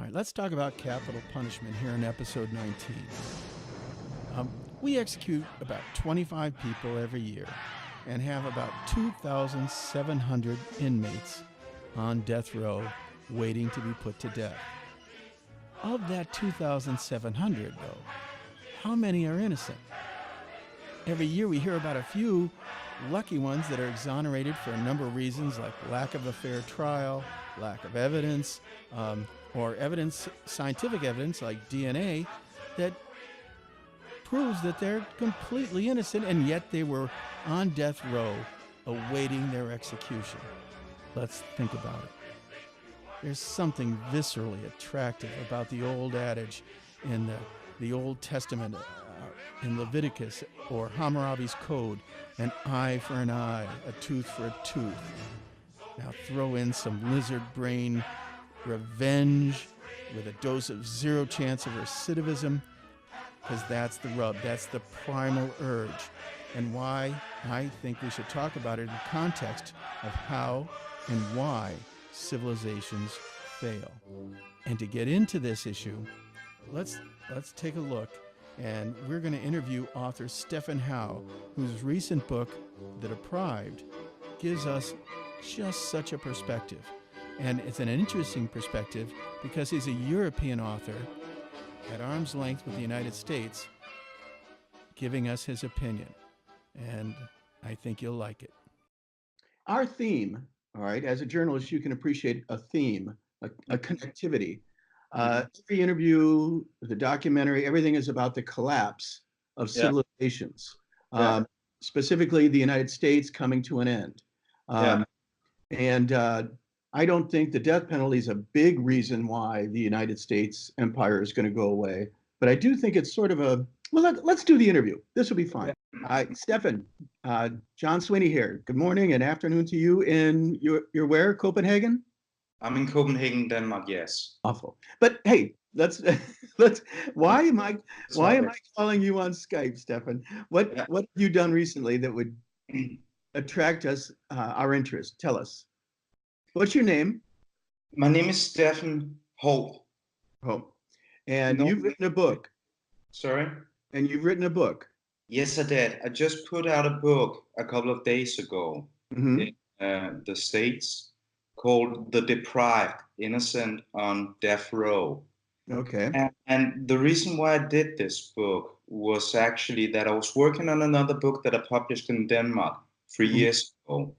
right, let's talk about capital punishment here in episode 19. We execute about 25 people every year and have about 2,700 inmates on death row waiting to be put to death. Of that 2,700, though, how many are innocent? Every year we hear about a few lucky ones that are exonerated for a number of reasons, like lack of a fair trial, lack of evidence, or scientific evidence like DNA that proves that they're completely innocent, and yet they were on death row awaiting their execution. Let's think about it. There's something viscerally attractive about the old adage in the Old Testament, in Leviticus or Hammurabi's Code, an eye for an eye, a tooth for a tooth. Now throw in some lizard brain revenge with a dose of zero chance of recidivism, because that's the rub, that's the primal urge, and why I think we should talk about it in context of how and why civilizations fail. And to get into this issue, let's take a look, and we're going to interview author Stephen Howe, whose recent book, The Deprived, gives us just such a perspective. And it's an interesting perspective because he's a European author at arm's length with the United States, giving us his opinion. And I think you'll like it. Our theme, all right, as a journalist, you can appreciate a theme, a connectivity. Every interview, the documentary, everything is about the collapse of civilizations, specifically the United States coming to an end. I don't think the death penalty is a big reason why the United States empire is going to go away, but I do think it's sort of a, well, let's do the interview. This will be fun. Stephen, John Sweeney here. Good morning and afternoon to you in your where, Copenhagen? I'm in Copenhagen, Denmark, yes. Awful. But hey, why am I calling you on Skype, Stephen? What have you done recently that would attract our interest? Tell us. What's your name? My name is Stephen Hope. Hope. And you've written a book. Sorry? And you've written a book. Yes, I did. I just put out a book a couple of days ago in the States called The Deprived, Innocent on Death Row. Okay. And the reason why I did this book was actually that I was working on another book that I published in Denmark 3 years ago.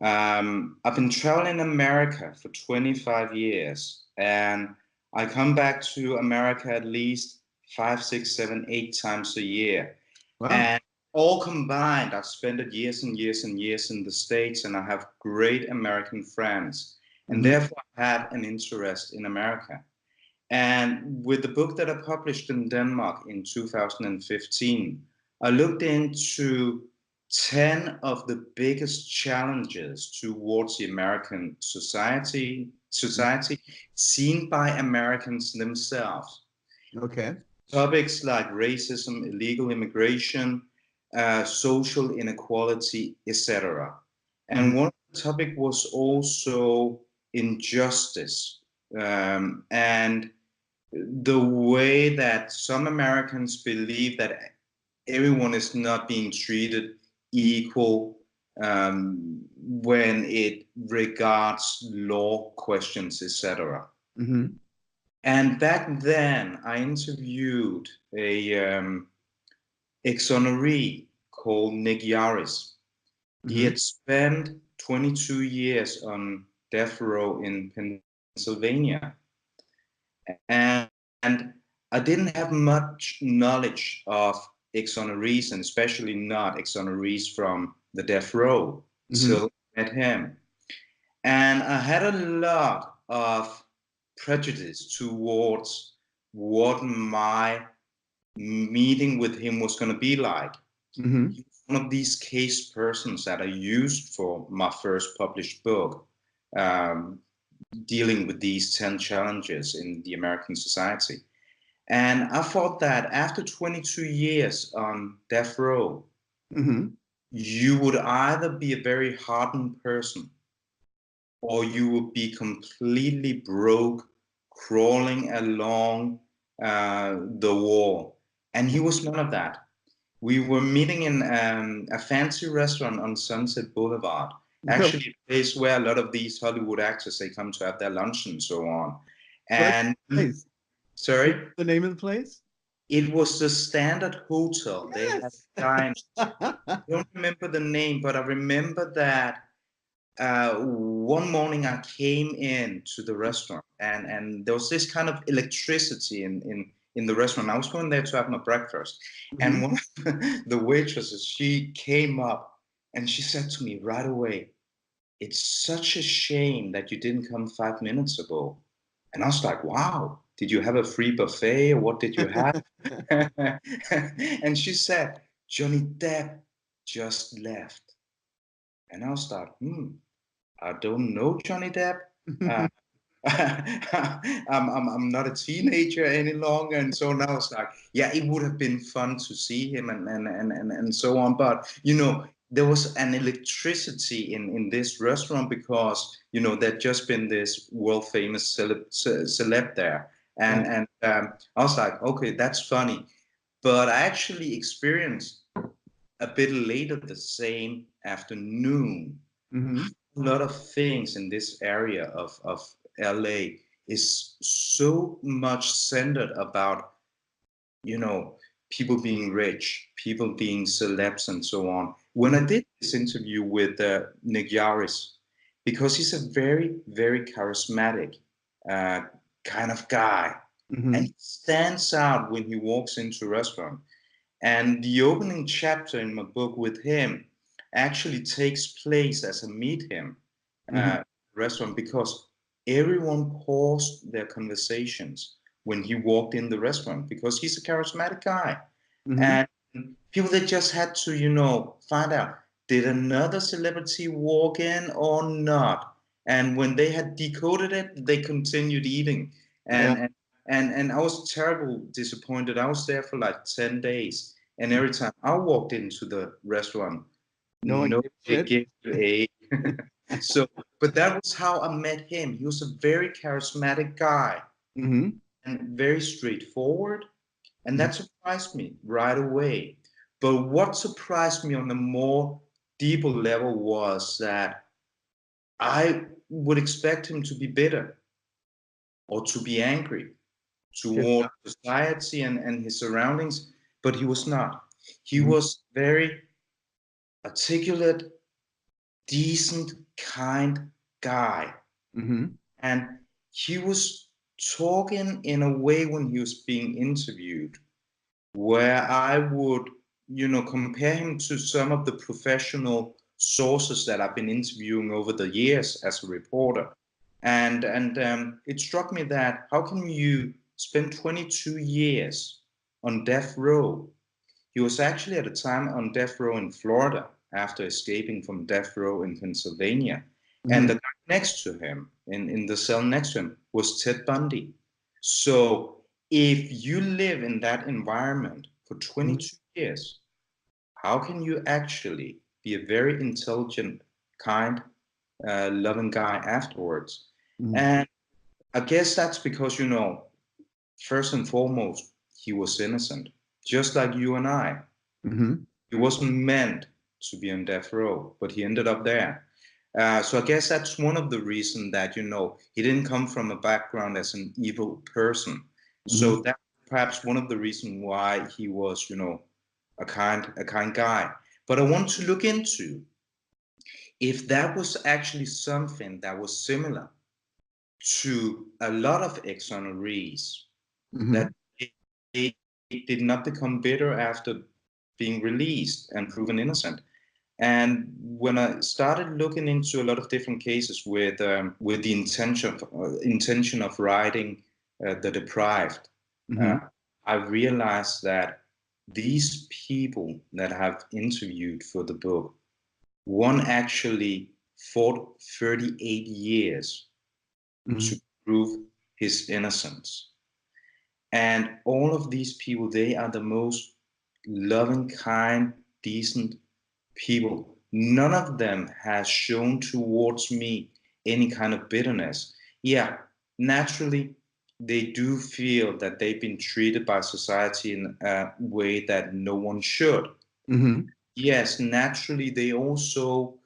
I've been traveling America for 25 years, and I come back to America at least 5, 6, 7, 8 times a year. Wow. And all combined, I've spent years and years and years in the States, and I have great American friends, and therefore I have an interest in America. And with the book that I published in Denmark in 2015, I looked into 10 of the biggest challenges towards the American society seen by Americans themselves. Okay. Topics like racism, illegal immigration, social inequality, etc. And one topic was also injustice, and the way that some Americans believe that everyone is not being treated equal when it regards law questions, etc. And back then, I interviewed a exoneree called Nick Yaris. He had spent 22 years on death row in Pennsylvania, and I didn't have much knowledge of exonerees, and especially not exonerees from the death row, until I met him. And I had a lot of prejudice towards what my meeting with him was going to be like. He was one of these case persons that I used for my first published book, dealing with these 10 challenges in the American society. And I thought that after 22 years on death row, you would either be a very hardened person, or you would be completely broke crawling along the wall. And he was none of that. We were meeting in a fancy restaurant on Sunset Boulevard, actually a place where a lot of these Hollywood actors, they come to have their lunch and so on. And Place. sorry, The name of the place? it was the Standard Hotel. Yes. They had dined. I don't remember the name, but I remember that one morning I came in to the restaurant, and there was this kind of electricity in the restaurant. I was going there to have my breakfast, and one of the waitresses, she came up and she said to me right away, "It's such a shame that you didn't come 5 minutes ago." And I was like, "Wow, did you have a free buffet or what did you have?" And she said, "Johnny Depp just left." And I was like, I don't know Johnny Depp. Uh, I'm not a teenager any longer, and so now it's like, yeah, it would have been fun to see him and so on. But there was an electricity in this restaurant because there'd just been this world famous celeb there, and I was like, okay, that's funny. But I actually experienced a bit later the same afternoon. A lot of things in this area of LA is so much centered about, people being rich, people being celebs and so on. When I did this interview with Nick Yaris, because he's a very, very charismatic uh, kind of guy, and he stands out when he walks into a restaurant. And the opening chapter in my book with him actually takes place as I meet him restaurant because everyone paused their conversations when he walked in the restaurant because he's a charismatic guy. And people that just had to, find out, did another celebrity walk in or not? And when they had decoded it, they continued eating. And I was terribly disappointed. I was there for like 10 days. And every time I walked into the restaurant, nobody gave a so, but that was how I met him. He was a very charismatic guy and very straightforward, and that surprised me right away. But what surprised me on a more deeper level was that I would expect him to be bitter or to be angry toward society and his surroundings, but he was not. He was very articulate, decent, kind guy. And he was talking in a way when he was being interviewed where I would, compare him to some of the professional sources that I've been interviewing over the years as a reporter. And it struck me that how can you spend 22 years on death row? He was actually at a time on death row in Florida after escaping from death row in Pennsylvania. And the guy next to him, in the cell next to him, was Ted Bundy. So if you live in that environment for 22 years, how can you actually be a very intelligent, kind, loving guy afterwards? And I guess that's because, first and foremost, he was innocent, just like you and I. He wasn't meant to be on death row, but he ended up there. So I guess that's one of the reasons that, he didn't come from a background as an evil person. So that's perhaps one of the reasons why he was, a kind guy. But I want to look into if that was actually something that was similar to a lot of ex-honorees that they did not become bitter after being released and proven innocent. And when I started looking into a lot of different cases with the intention of writing the deprived, I realized that these people that I've interviewed for the book, one actually fought 38 years to prove his innocence. And all of these people, they are the most loving, kind, decent people. None of them has shown towards me any kind of bitterness. Yeah, naturally, they do feel that they've been treated by society in a way that no one should. Mm-hmm. Yes, naturally, they also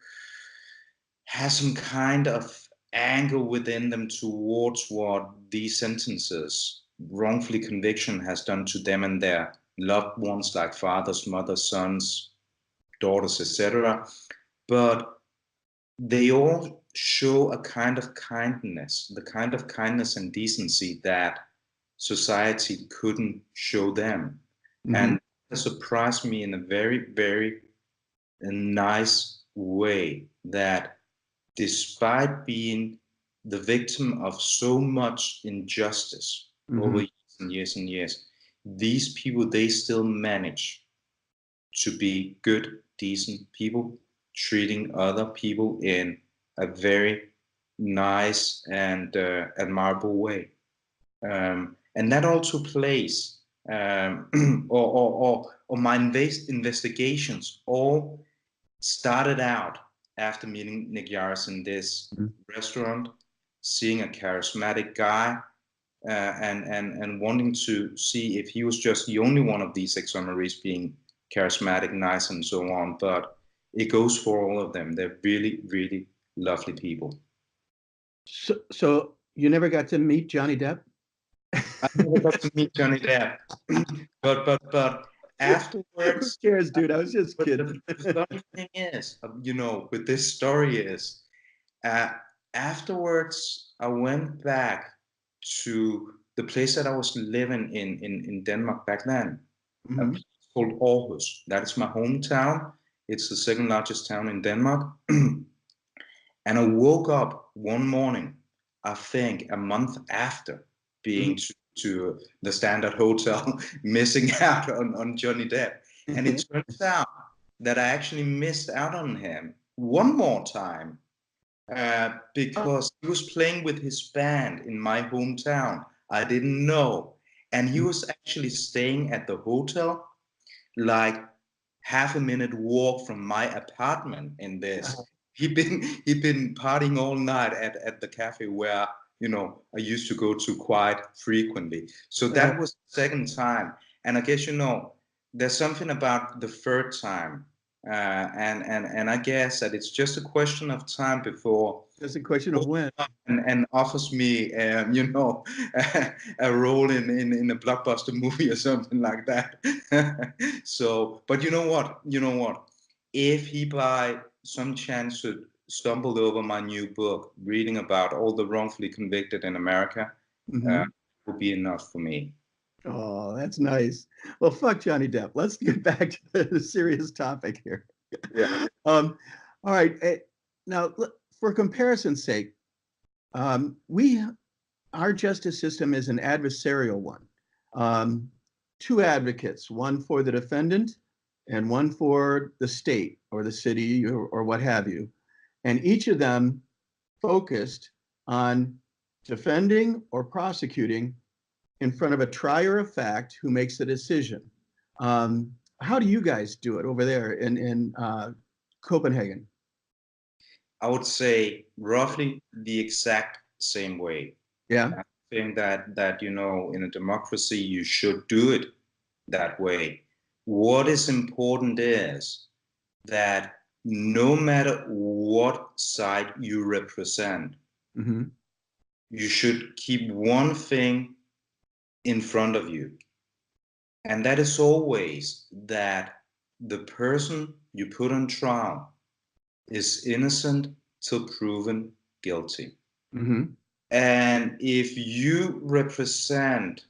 have some kind of anger within them towards what these sentences, wrongfully conviction, has done to them and their loved ones, like fathers, mothers, sons, daughters, etc. But they all show a kind of kindness, the kind of kindness and decency that society couldn't show them. Mm-hmm. And it surprised me in a very, very nice way that despite being the victim of so much injustice over years and years and years, these people, they still manage to be good, decent people, treating other people in a very nice and admirable way. And that also plays, or my investigations all started out after meeting Nick Yaris in this restaurant, seeing a charismatic guy, and wanting to see if he was just the only one of these ex-honorees being charismatic, nice, and so on. But it goes for all of them. They're really, really lovely people. So you never got to meet Johnny Depp? I never got to meet Johnny Depp, but Who afterwards, cares, dude? I was just but kidding. the funny thing is, with this story is, uh, afterwards, I went back to the place that I was living in Denmark back then, a place called Aarhus. That is my hometown. It's the second largest town in Denmark. And I woke up one morning, I think a month after being to the Standard Hotel, missing out on Johnny Depp. And it turns out that I actually missed out on him one more time, because he was playing with his band in my hometown. I didn't know. And he was actually staying at the hotel, like half a minute walk from my apartment in this. He'd been partying all night at the cafe where I used to go to quite frequently. So that was the second time. And I guess there's something about the third time. And I guess that it's just a question of time before Just a question of when. and offers me a role in a blockbuster movie or something like that. So, but you know what, if he by some chance should stumble over my new book reading about all the wrongfully convicted in America, would be enough for me. Oh, that's nice. Well, fuck Johnny Depp. Let's get back to the serious topic here. Yeah. All right. Now, for comparison's sake, our justice system is an adversarial one. Two advocates, one for the defendant and one for the state or the city or what have you. And each of them focused on defending or prosecuting in front of a trier of fact who makes the decision. How do you guys do it over there in Copenhagen? I would say roughly the exact same way. Yeah. I think that in a democracy you should do it that way. What is important is that no matter what side you represent, you should keep one thing in front of you. And that is always that the person you put on trial is innocent till proven guilty. And if you represent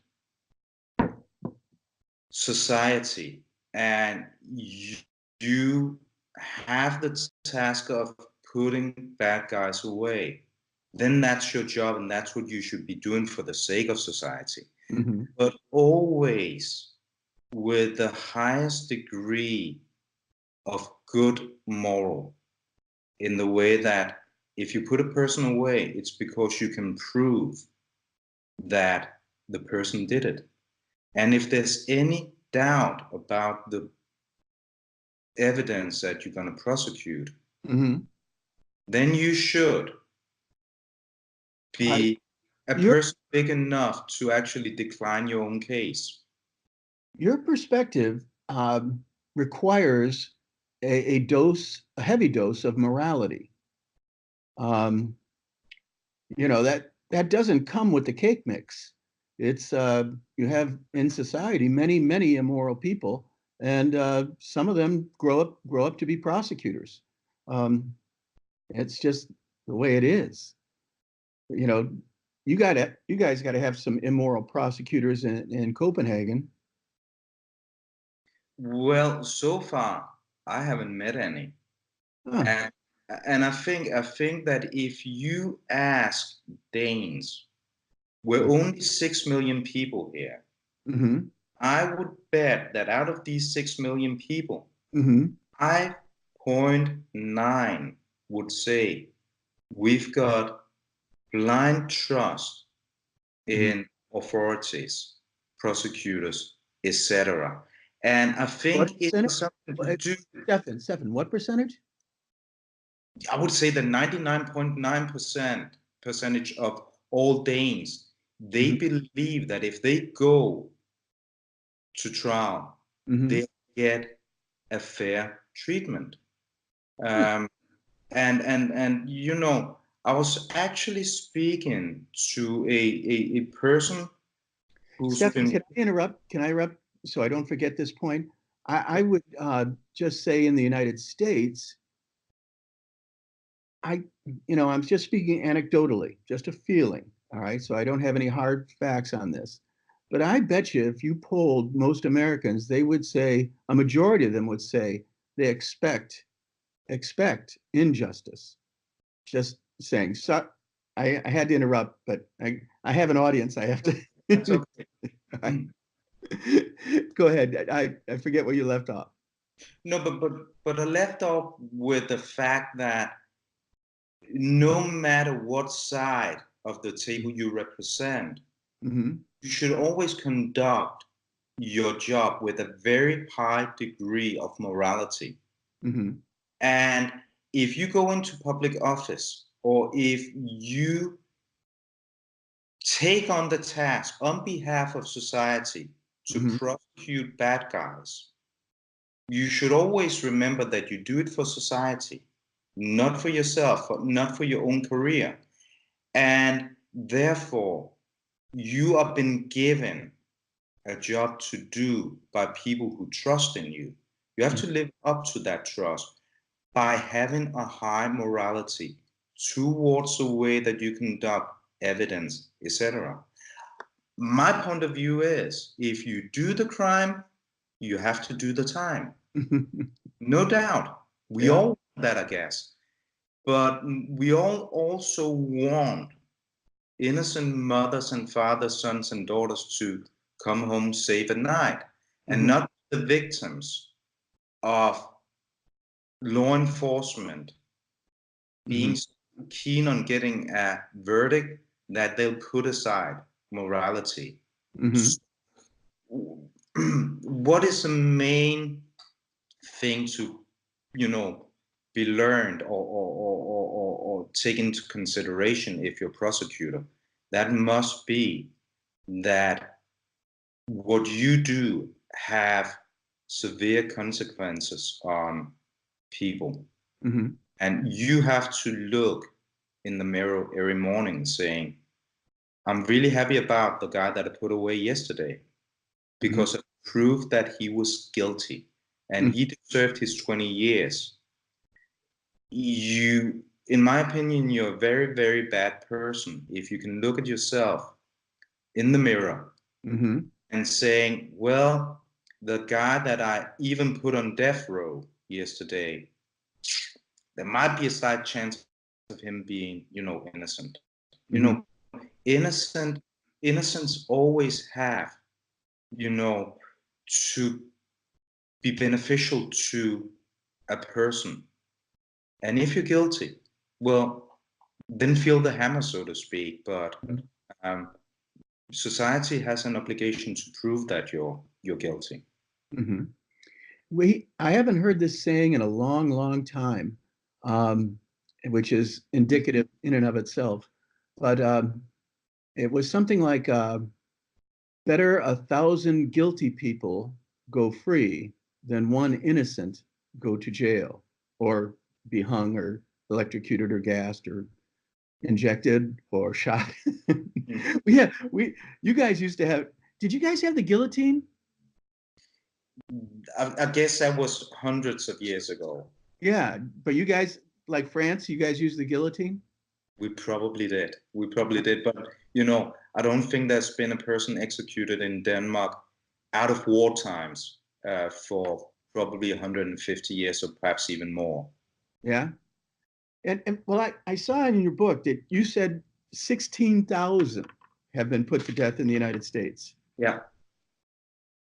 society and you have the task of putting bad guys away, then that's your job and that's what you should be doing for the sake of society. But always with the highest degree of good moral, in the way that if you put a person away, it's because you can prove that the person did it. And if there's any doubt about the evidence that you're going to prosecute, then you should be a Your person big enough to actually decline your own case. your perspective requires a heavy dose of morality. Um, that doesn't come with the cake mix. It's you have in society many immoral people, and some of them grow up to be prosecutors. Um, it's just the way it is. You know, you guys got to have some immoral prosecutors in Copenhagen. Well, so far I haven't met any. Huh. And I think that if you ask Danes, we're only 6 million people here. Mm-hmm. I would bet that out of these 6 million people, Mm-hmm. 5.9 would say we've got blind trust Mm-hmm. in authorities, prosecutors, etc. And I What think it percentage? has something to Uh, do, Stefan, what percentage? I would say the 99.9% percentage of all Danes, they Mm-hmm. believe that if they go to trial, Mm-hmm. they get a fair treatment. Um, and I was actually speaking to a person who's Stefan, been. can I interrupt? Can I interrupt so I don't forget this point? I would just say in the United States, I, I'm just speaking anecdotally, just a feeling. All right. So I don't have any hard facts on this. But I bet you if you polled most Americans, they would say, a majority of them would say they expect injustice. Just saying. So I had to interrupt, but I have an audience. I have That's to. okay. Go ahead. I forget where you left off. No, but I left off with the fact that no matter what side of the table you represent, Mm-hmm. you should always conduct your job with a very high degree of morality. Mm-hmm. And if you go into public office or if you take on the task on behalf of society to Mm-hmm. prosecute bad guys, you should always remember that you do it for society, not for yourself, not for your own career. And therefore, you have been given a job to do by people who trust in you. You have to live up to that trust by having a high morality towards the way that you conduct evidence, etc. My point of view is if you do the crime, you have to do the time. Mm-hmm. No doubt. We Yeah. all want that, I guess. But we all also want innocent mothers and fathers, sons and daughters to come home safe at night and Mm-hmm. not the victims of law enforcement Mm-hmm. being keen on getting a verdict that they'll put aside morality. Mm-hmm. So, what is the main thing to, you know, be learned or take into consideration if you're a prosecutor? That must be that what you do have severe consequences on people. Mm-hmm. And you have to look in the mirror every morning saying, I'm really happy about the guy that I put away yesterday Mm-hmm. because it proved that he was guilty and he deserved his 20 years. You, in my opinion, you're a very, very bad person if you can look at yourself in the mirror Mm-hmm. and saying, well, the guy that I even put on death row yesterday, there might be a slight chance of him being, innocent. You Mm-hmm. know, innocent innocence always have, you know, to be beneficial to a person. And if you're guilty, well, then feel the hammer, so to speak. But um, society has an obligation to prove that you're guilty. Mm-hmm. I haven't heard this saying in a long time, um, which is indicative in and of itself. But It was something like better 1,000 guilty people go free than one innocent go to jail or be hung or electrocuted or gassed or injected or shot. Mm. Yeah, you guys used to have. Did you guys have the guillotine? I guess that was hundreds of years ago. Yeah, but you guys, like France, you guys use the guillotine? We probably did. We probably did. But, I don't think there's been a person executed in Denmark out of war times for probably 150 years or perhaps even more. Yeah. And well, I saw in your book that you said 16,000 have been put to death in the United States. Yeah.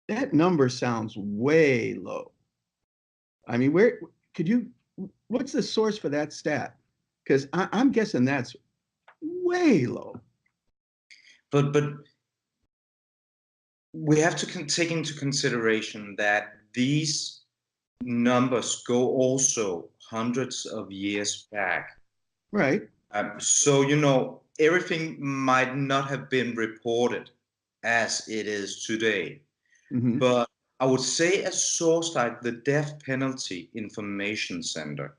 That number sounds way low. I mean, where could you, what's the source for that stat? Because I'm guessing that's way low. But we have to take into consideration that these numbers go also hundreds of years back. Right. So, everything might not have been reported as it is today. Mm-hmm. But I would say a source like the Death Penalty Information Center,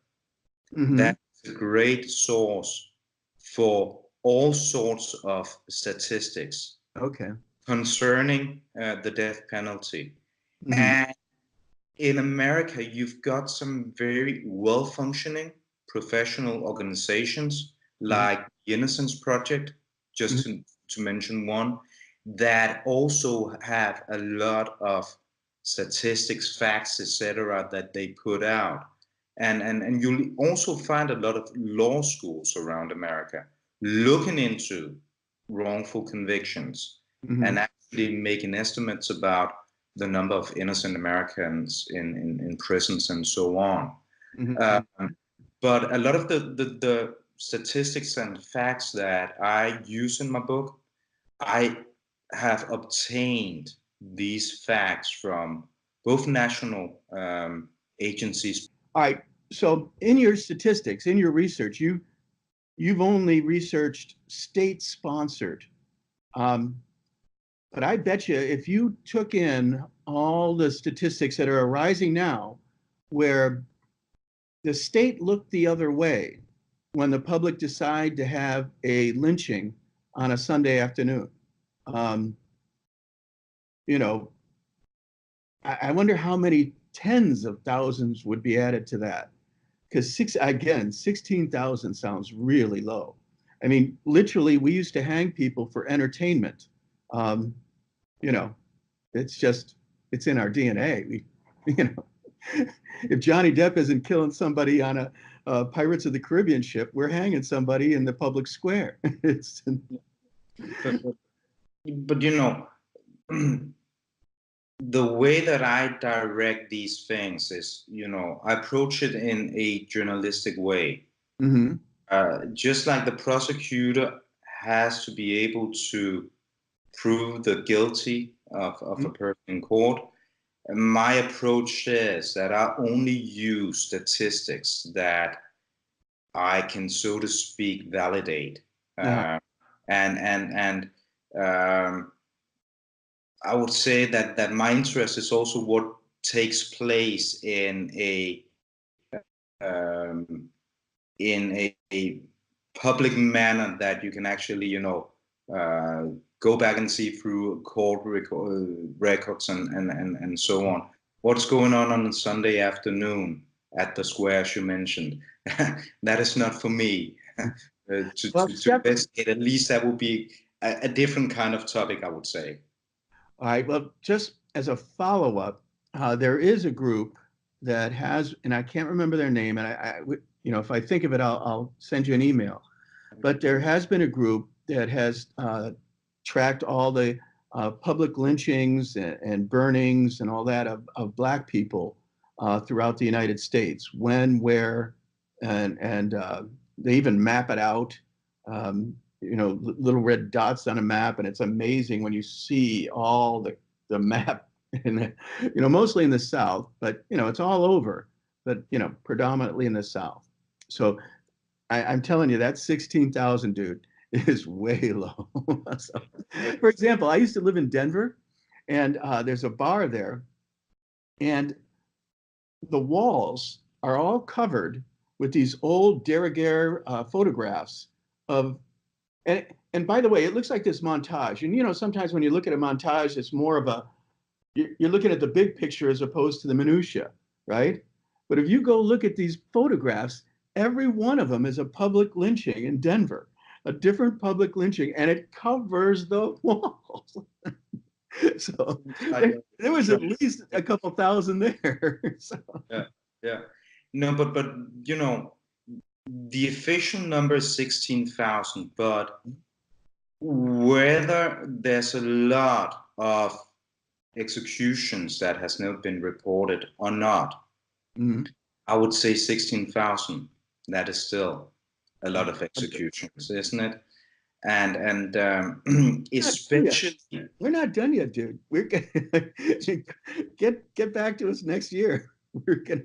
Mm-hmm. that's a great source for all sorts of statistics Okay. concerning the death penalty. Mm-hmm. And in America, you've got some very well-functioning professional organizations Uh-huh. like the Innocence Project, just to mention one, that also have a lot of statistics, facts, etc., that they put out. And you'll also find a lot of law schools around America looking into wrongful convictions Mm-hmm. and actually making estimates about the number of innocent Americans in prisons and so on. Mm-hmm. Um, but a lot of the statistics and facts that I use in my book, I have obtained these facts from both national agencies. All right. So in your statistics, in your research, you've only researched state-sponsored. Um, but I bet you if you took in all the statistics that are arising now, where the state looked the other way when the public decide to have a lynching on a Sunday afternoon, um, you know, I wonder how many tens of thousands would be added to that. Because 16,000 sounds really low. I mean, literally, we used to hang people for entertainment. Um, you know, it's just, it's in our DNA. If Johnny Depp isn't killing somebody on a Pirates of the Caribbean ship, we're hanging somebody in the public square. It's But, but the way that I direct these things is, I approach it in a journalistic way. Mhm. Just like the prosecutor has to be able to prove the guilty of a person in court, my approach is that I only use statistics that I can, so to speak, validate. Uh, And I would say that my interest is also what takes place um, in a public manner that you can actually, uh, go back and see through records and so on. What's going on a Sunday afternoon at the square, as you mentioned? That is not for me well, to Steph, investigate. At least that would be a different kind of topic, I would say. all right. Well, just as a follow-up, there is a group that has, and I can't remember their name, and if I think of it, I'll send you an email. But there has been a group that has tracked all the public lynchings and burnings and all that of Black people throughout the United States, when, where, and they even map it out. Little red dots on a map, and it's amazing when you see all the map, and mostly in the South, but it's all over, but predominantly in the South. So I'm telling you, that's 16,000, dude. is way low. So, for example, I used to live in Denver, and there's a bar there, and the walls are all covered with these old de rigueur photographs of, and by the way, it looks like this montage. And sometimes when you look at a montage, it's more of a, you're looking at the big picture as opposed to the minutia, right? But if you go look at these photographs, every one of them is a public lynching in Denver, a different public lynching, and it covers the walls. So there was at least a couple thousand there. So. Yeah, yeah. No, but the official number is 16,000, but whether there's a lot of executions that has not been reported or not, Mhm. I would say 16,000. That is still a lot of executions, isn't it? And especially We're not done yet, dude. We're gonna get back to us next year. We're gonna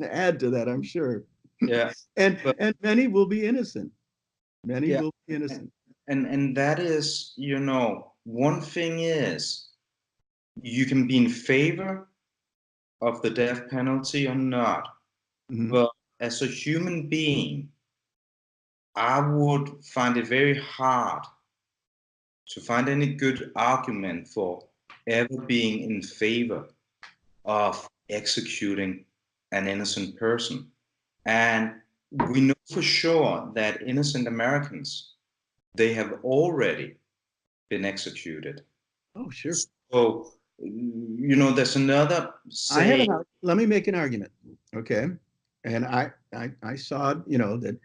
add to that, I'm sure. yeah, And but and many will be innocent. Many yeah, will be innocent. and that is, one thing is you can be in favor of the death penalty or not, Mhm. but as a human being, I would find it very hard to find any good argument for ever being in favor of executing an innocent person. And we know for sure that innocent Americans, they have already been executed. Oh, sure. So, there's another I have saying. an Let me make an argument, okay? And I saw, that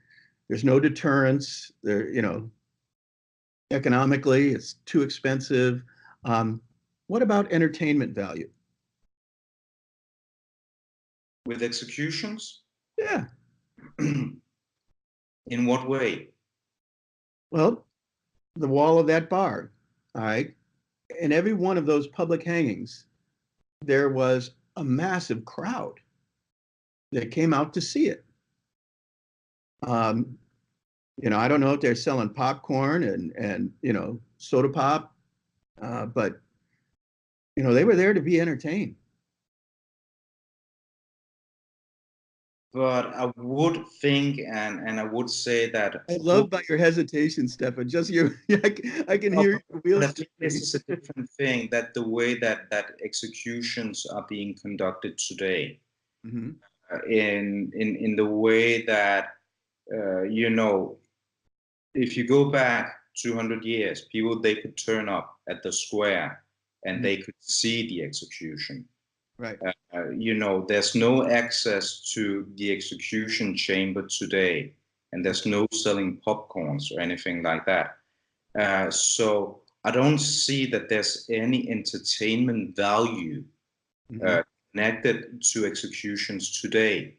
there's no deterrence. There, economically, it's too expensive. Um, what about entertainment value? With executions. Yeah. In what way? Well, the wall of that bar, all right? In every one of those public hangings, there was a massive crowd that came out to see it. Um, I don't know if they're selling popcorn and soda pop, but they were there to be entertained. But I would think, and I would say that I love by your hesitation, Stefan. Just you, I can hear your but I wheels think this turning. is a different thing, that the way that executions are being conducted today, Mhm. in the way that, you know, if you go back 200 years, people, they could turn up at the square and Mhm. they could see the execution. Right. There's no access to the execution chamber today, and there's no selling popcorns or anything like that. So I don't see that there's any entertainment value Mhm. connected to executions today.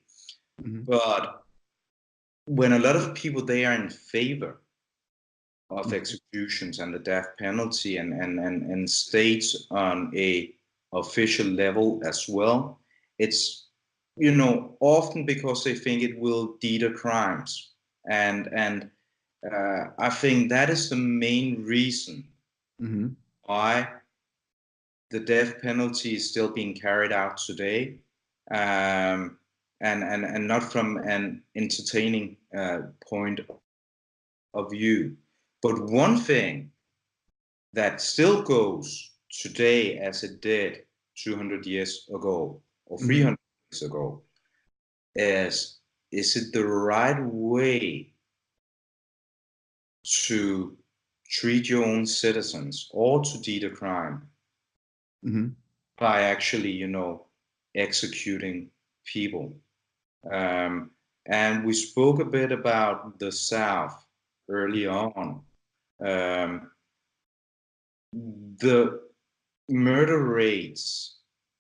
Mhm. But when a lot of people, they are in favor of Mhm. executions and the death penalty, and states on a official level as well, it's often because they think it will deter crimes, and I think that is the main reason Mhm. why the death penalty is still being carried out today, um, and not from an entertaining point of view. But one thing that still goes today as it did 200 years ago or Mhm. 300 years ago is it the right way to treat your own citizens or to deter crime Mhm. by actually, executing people? Um, and we spoke a bit about the South early on. Um, the murder rates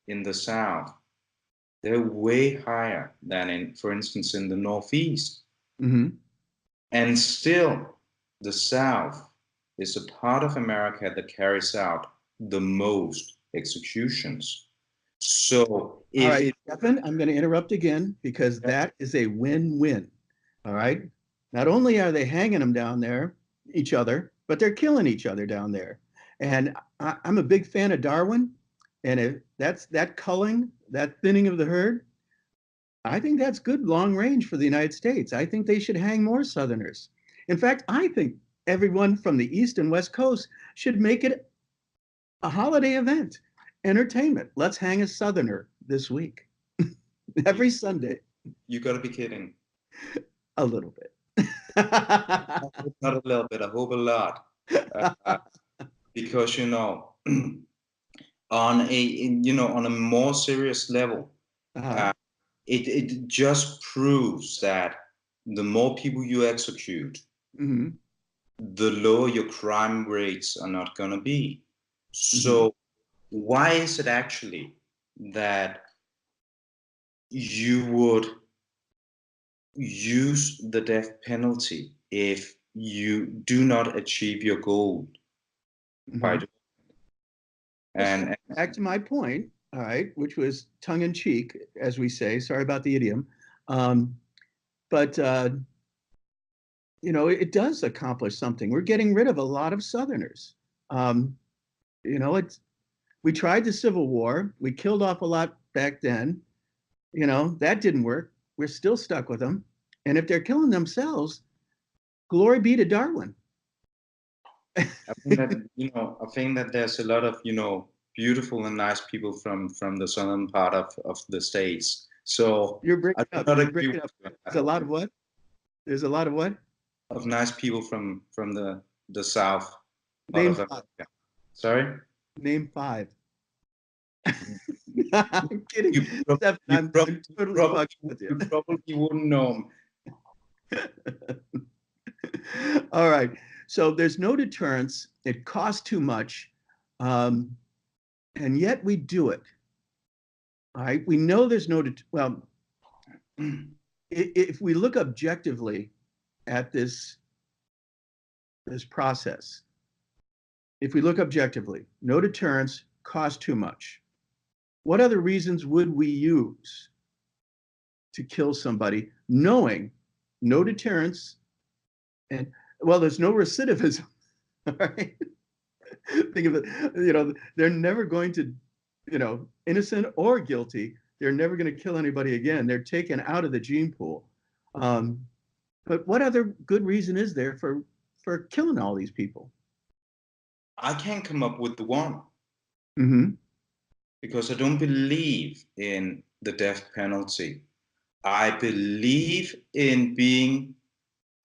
in the South, they're way higher than in, for instance, in the Northeast. Mhm. And still, the South is a part of America that carries out the most executions. So All if right, it, Stefan, I'm going to interrupt again because that is a win-win. All right. Not only are they hanging them down there, each other, but they're killing each other down there. And I'm a big fan of Darwin. And if that's that culling, that thinning of the herd, I think that's good long range for the United States. I think they should hang more Southerners. In fact, I think everyone from the East and West Coast should make it a holiday event, entertainment. Let's hang a Southerner this week, every Sunday. You gotta be kidding. A little bit. Not a little bit, I hope a lot. Because, on a more serious level, Uh-huh. it just proves that the more people you execute, Mm-hmm. the lower your crime rates are not going to be. Mm-hmm. So why is it actually that you would use the death penalty if you do not achieve your goal by Mm-hmm. doing it? And Back to my point, all right, which was tongue in cheek, as we say. Sorry about the idiom. But it does accomplish something. We're getting rid of a lot of Southerners. Um, we tried the Civil War. We killed off a lot back then. That didn't work. We're still stuck with them. And if they're killing themselves, glory be to Darwin. I think that there's a lot of beautiful and nice people from the southern part of the states. So You're breaking I do up. not You're agree breaking with up. you on There's a that. lot of what? There's a lot of what? Of nice people from the south part Name of five. America. Sorry? Name five. I'm kidding. You, prob- Steph, you, I'm, prob- I'm you, totally probably, fucking with you. you probably wouldn't know them. All right. So there's no deterrence. It costs too much. And yet we do it. All right. We know there's no, well, if we look objectively at this process, if we look objectively, no deterrence, costs too much. What other reasons would we use to kill somebody knowing no deterrence and, well, there's no recidivism, all right? Think of it, they're never going to, innocent or guilty, they're never going to kill anybody again. They're taken out of the gene pool. But what other good reason is there for killing all these people? I can't come up with the one Mm-hmm. because I don't believe in the death penalty. I believe in being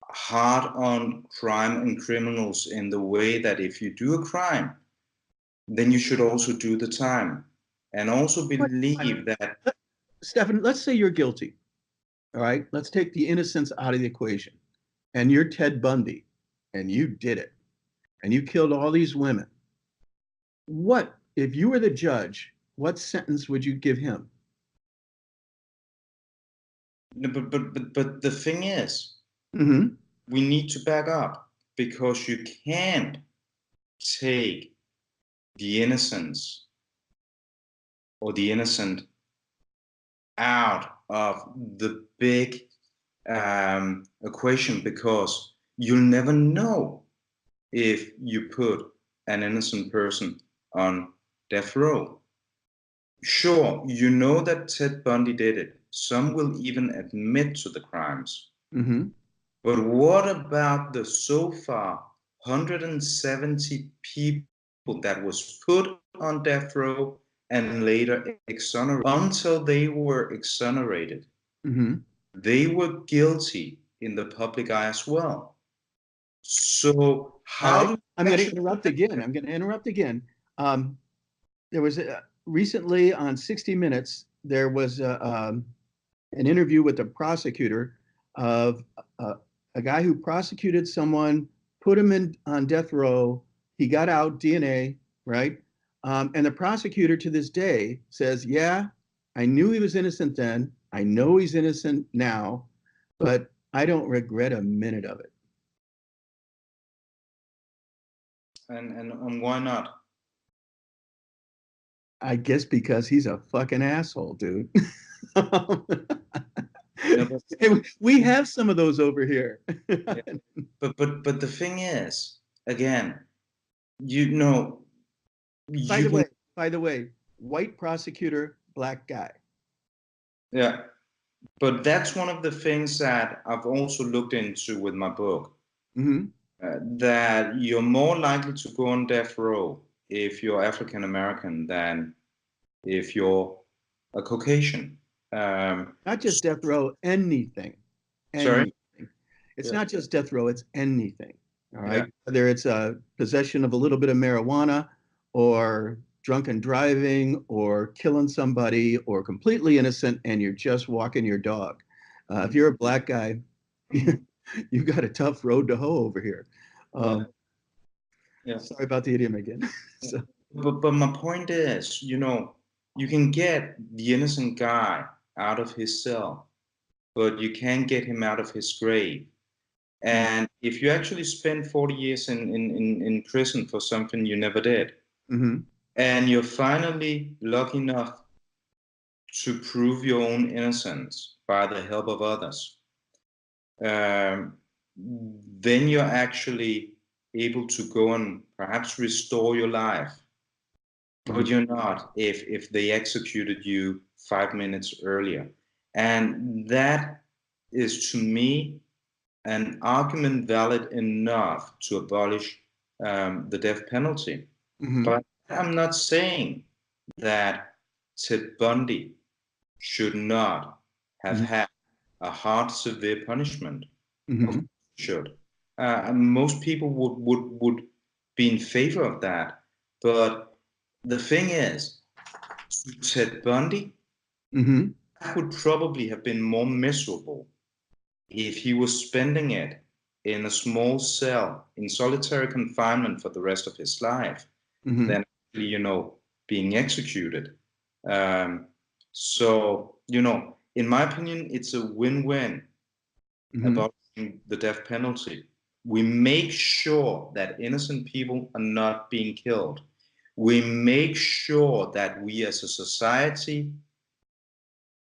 hard on crime and criminals in the way that if you do a crime, then you should also do the time. And also believe that. Stefan, let's say you're guilty. All right, let's take the innocence out of the equation. And you're Ted Bundy, and you did it, and you killed all these women. What, if you were the judge, what sentence would you give him? No, but the thing is, Mm-hmm. we need to back up because you can't take the innocence or the innocent out of the big equation because you'll never know if you put an innocent person on death row. Sure, you know that Ted Bundy did it. Some will even admit to the crimes. Mm-hmm. But what about the so far 170 people that was put on death row and later exonerated? Until they were exonerated, Mm-hmm. they were guilty in the public eye as well. So how do I'm you going to actually interrupt again. I'm going to interrupt again. There was recently on 60 Minutes, there was an interview with the prosecutor of a guy who prosecuted someone, put him on death row. He got out, DNA, right? And the prosecutor to this day says, yeah, I knew he was innocent then. I know he's innocent now, but I don't regret a minute of it. and why not? I guess because he's a fucking asshole, dude. No, but, And we have some of those over here. yeah. But the thing is, again, you know, By you the can, way, by the way, white prosecutor, black guy. yeah. But that's one of the things that I've also looked into with my book. Hmm. That you're more likely to go on death row if you're African American than if you're a Caucasian. Not just death row, anything, Sorry? anything. It's Yeah. not just death row, it's anything. All Yeah. right. Whether it's a possession of a little bit of marijuana or drunken driving or killing somebody or completely innocent and you're just walking your dog. If you're a black guy, you've got a tough road to hoe over here. Yeah. Um, Yeah. sorry about the idiom again. So, But my point is, you can get the innocent guy out of his cell, but you can't get him out of his grave. And if you actually spend 40 years in prison for something you never did, mhm, and you're finally lucky enough to prove your own innocence by the help of others, um, then you're actually able to go and perhaps restore your life. But mhm, you're not if they executed you 5 minutes earlier. And that is to me an argument valid enough to abolish the death penalty. mhm, But I'm not saying that Ted Bundy should not have mhm, had a hard, severe punishment. Of course, mhm, he should. And most people would be in favor of that. But the thing is, Ted Bundy, mhm, that would probably have been more miserable if he was spending it in a small cell in solitary confinement for the rest of his life mhm, than actually, being executed. Um, so, in my opinion, it's a win-win mhm, abolishing the death penalty. We make sure that innocent people are not being killed. We make sure that we as a society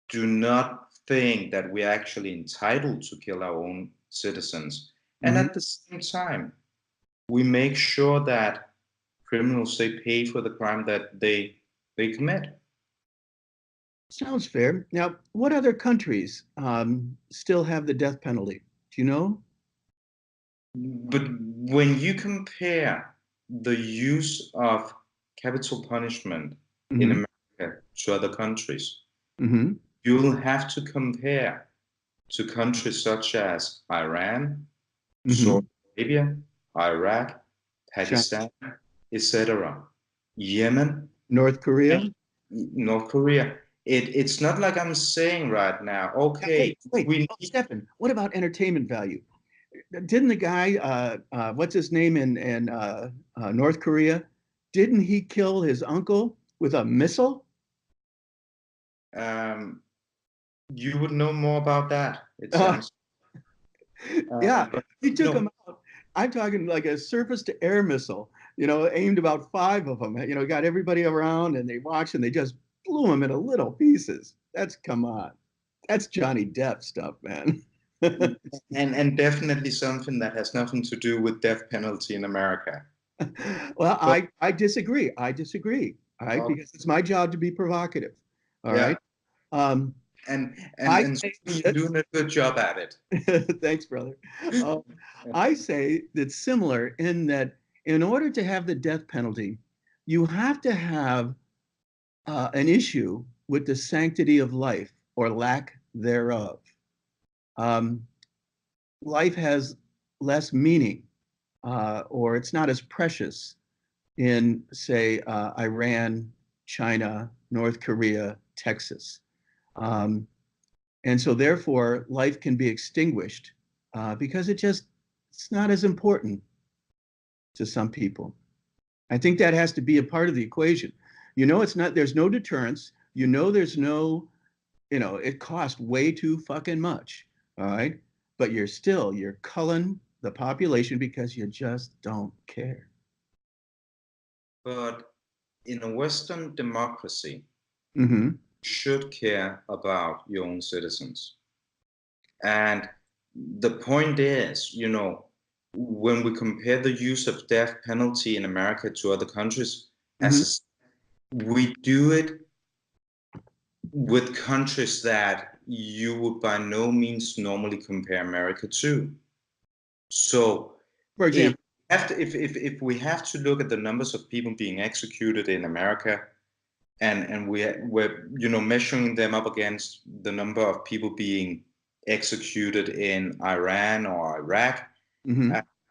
do not think that we're actually entitled to kill our own citizens. And mhm. at the same time, we make sure that criminals they pay for the crime that they commit. Sounds fair. Now, what other countries still have the death penalty? Do you know? But when you compare the use of capital punishment in Hmm. America to other countries, Hmm. you'll have to compare to countries such as Iran, Hmm. Saudi Arabia, Iraq, China, Pakistan, etc., Yemen, North Korea. and North Korea. It's not like I'm saying right now, Now, okay, wait, wait. we Oh, need. Stefan, what about entertainment value? Didn't the guy, what's his name in North Korea? Didn't he kill his uncle with a missile? um, you would know more about that, it Uh, sounds. yeah, But he took no, him out. I'm talking like a surface to air missile, aimed about five of them, got everybody around and they watched and they just blew them into little pieces. Come on. That's Johnny Depp stuff, man. and definitely something that has nothing to do with death penalty in America. Well, But I disagree. I disagree. All right, uh, because it's my job to be provocative. All yeah, right. Um, and and I and say you're that, doing a good job at it. thanks, brother. Um, I say that's similar in that in order to have the death penalty, you have to have an issue with the sanctity of life or lack thereof. Um, Life has less meaning, or it's not as precious in, say, Iran, China, North Korea, Texas. Um, and so therefore, life can be extinguished because it's not as important to some people. I think that has to be a part of the equation. There's no deterrence. There's no, it costs way too fucking much. All right. But you're culling the population because you just don't care. But in a Western democracy, Mm-hmm. you should care about your own citizens. And the point is, you know, when we compare the use of death penalty in America to other countries, we do it with countries that you would by no means normally compare America to. So, For example, if we have to look at the numbers of people being executed in America, and we're measuring them up against the number of people being executed in Iran or Iraq,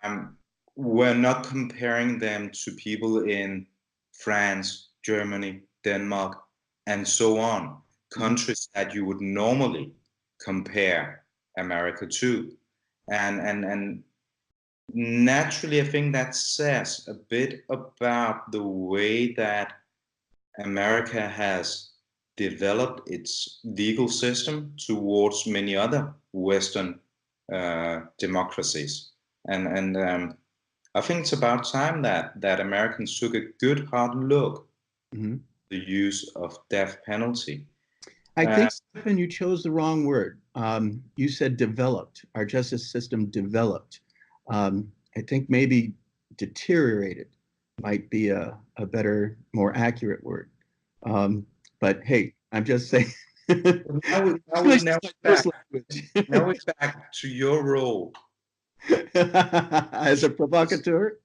um, we're not comparing them to people in France, Germany, Denmark, and so on, countries that you would normally compare America to. And naturally, I think that says a bit about the way that America has developed its legal system towards many other Western democracies. And I think it's about time that Americans took a good hard look at the use of death penalty. I think, Stephen, you chose the wrong word. You said developed. Our justice system developed. I think maybe deteriorated might be a better, more accurate word. But hey, I'm just saying. Now we're back to your role as a provocateur.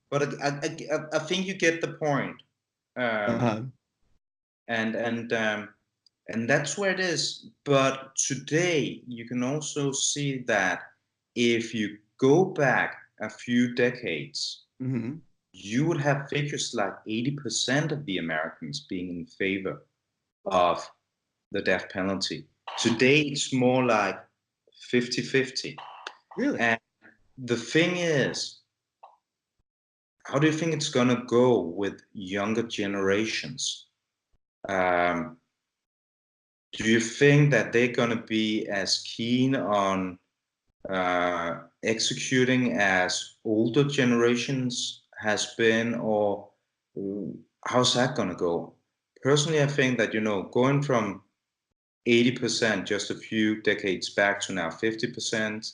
But I think you get the point. And that's where it is. But today you can also see that if you go back a few decades, you would have figures like 80% of the Americans being in favor of the death penalty. Today it's more like 50-50. Really? And the thing is, how do you think it's going to go with younger generations? Do you think that they're going to be as keen on executing as older generations has been, or how's that going to go? Personally, I think that, going from 80% just a few decades back to now 50%,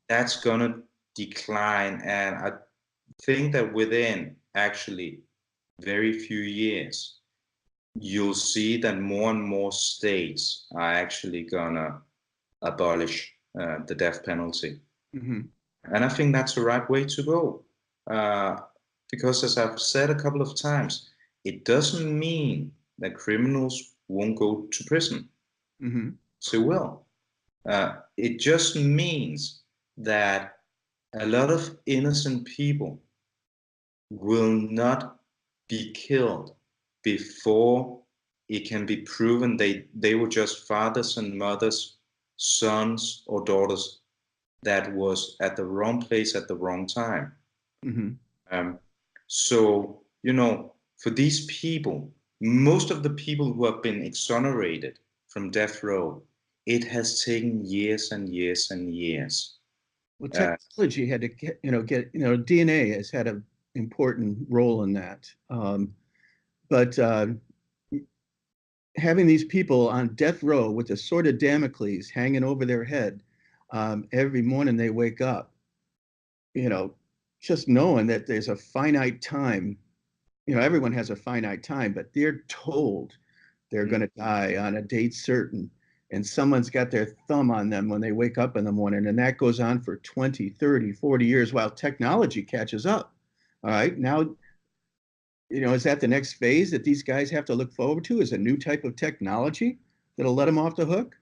that's going to decline. And I think that within actually very few years, you'll see that more and more states are actually gonna abolish the death penalty. And I think that's the right way to go. Because as I've said a couple of times, it doesn't mean that criminals won't go to prison. They will. It just means that a lot of innocent people will not be killed before it can be proven they were just fathers and mothers, sons or daughters that was at the wrong place at the wrong time. So, for these people, most of the people who have been exonerated from death row, it has taken years and years and years. Well, technology had to get, DNA has had an important role in that. But having these people on death row with the sword of Damocles hanging over their head every morning they wake up, just knowing that there's a finite time, everyone has a finite time, but they're told they're going to die on a date certain, and someone's got their thumb on them when they wake up in the morning, and that goes on for 20, 30, 40 years while technology catches up. All right, now, is that the next phase that these guys have to look forward to, is a new type of technology that'll let them off the hook?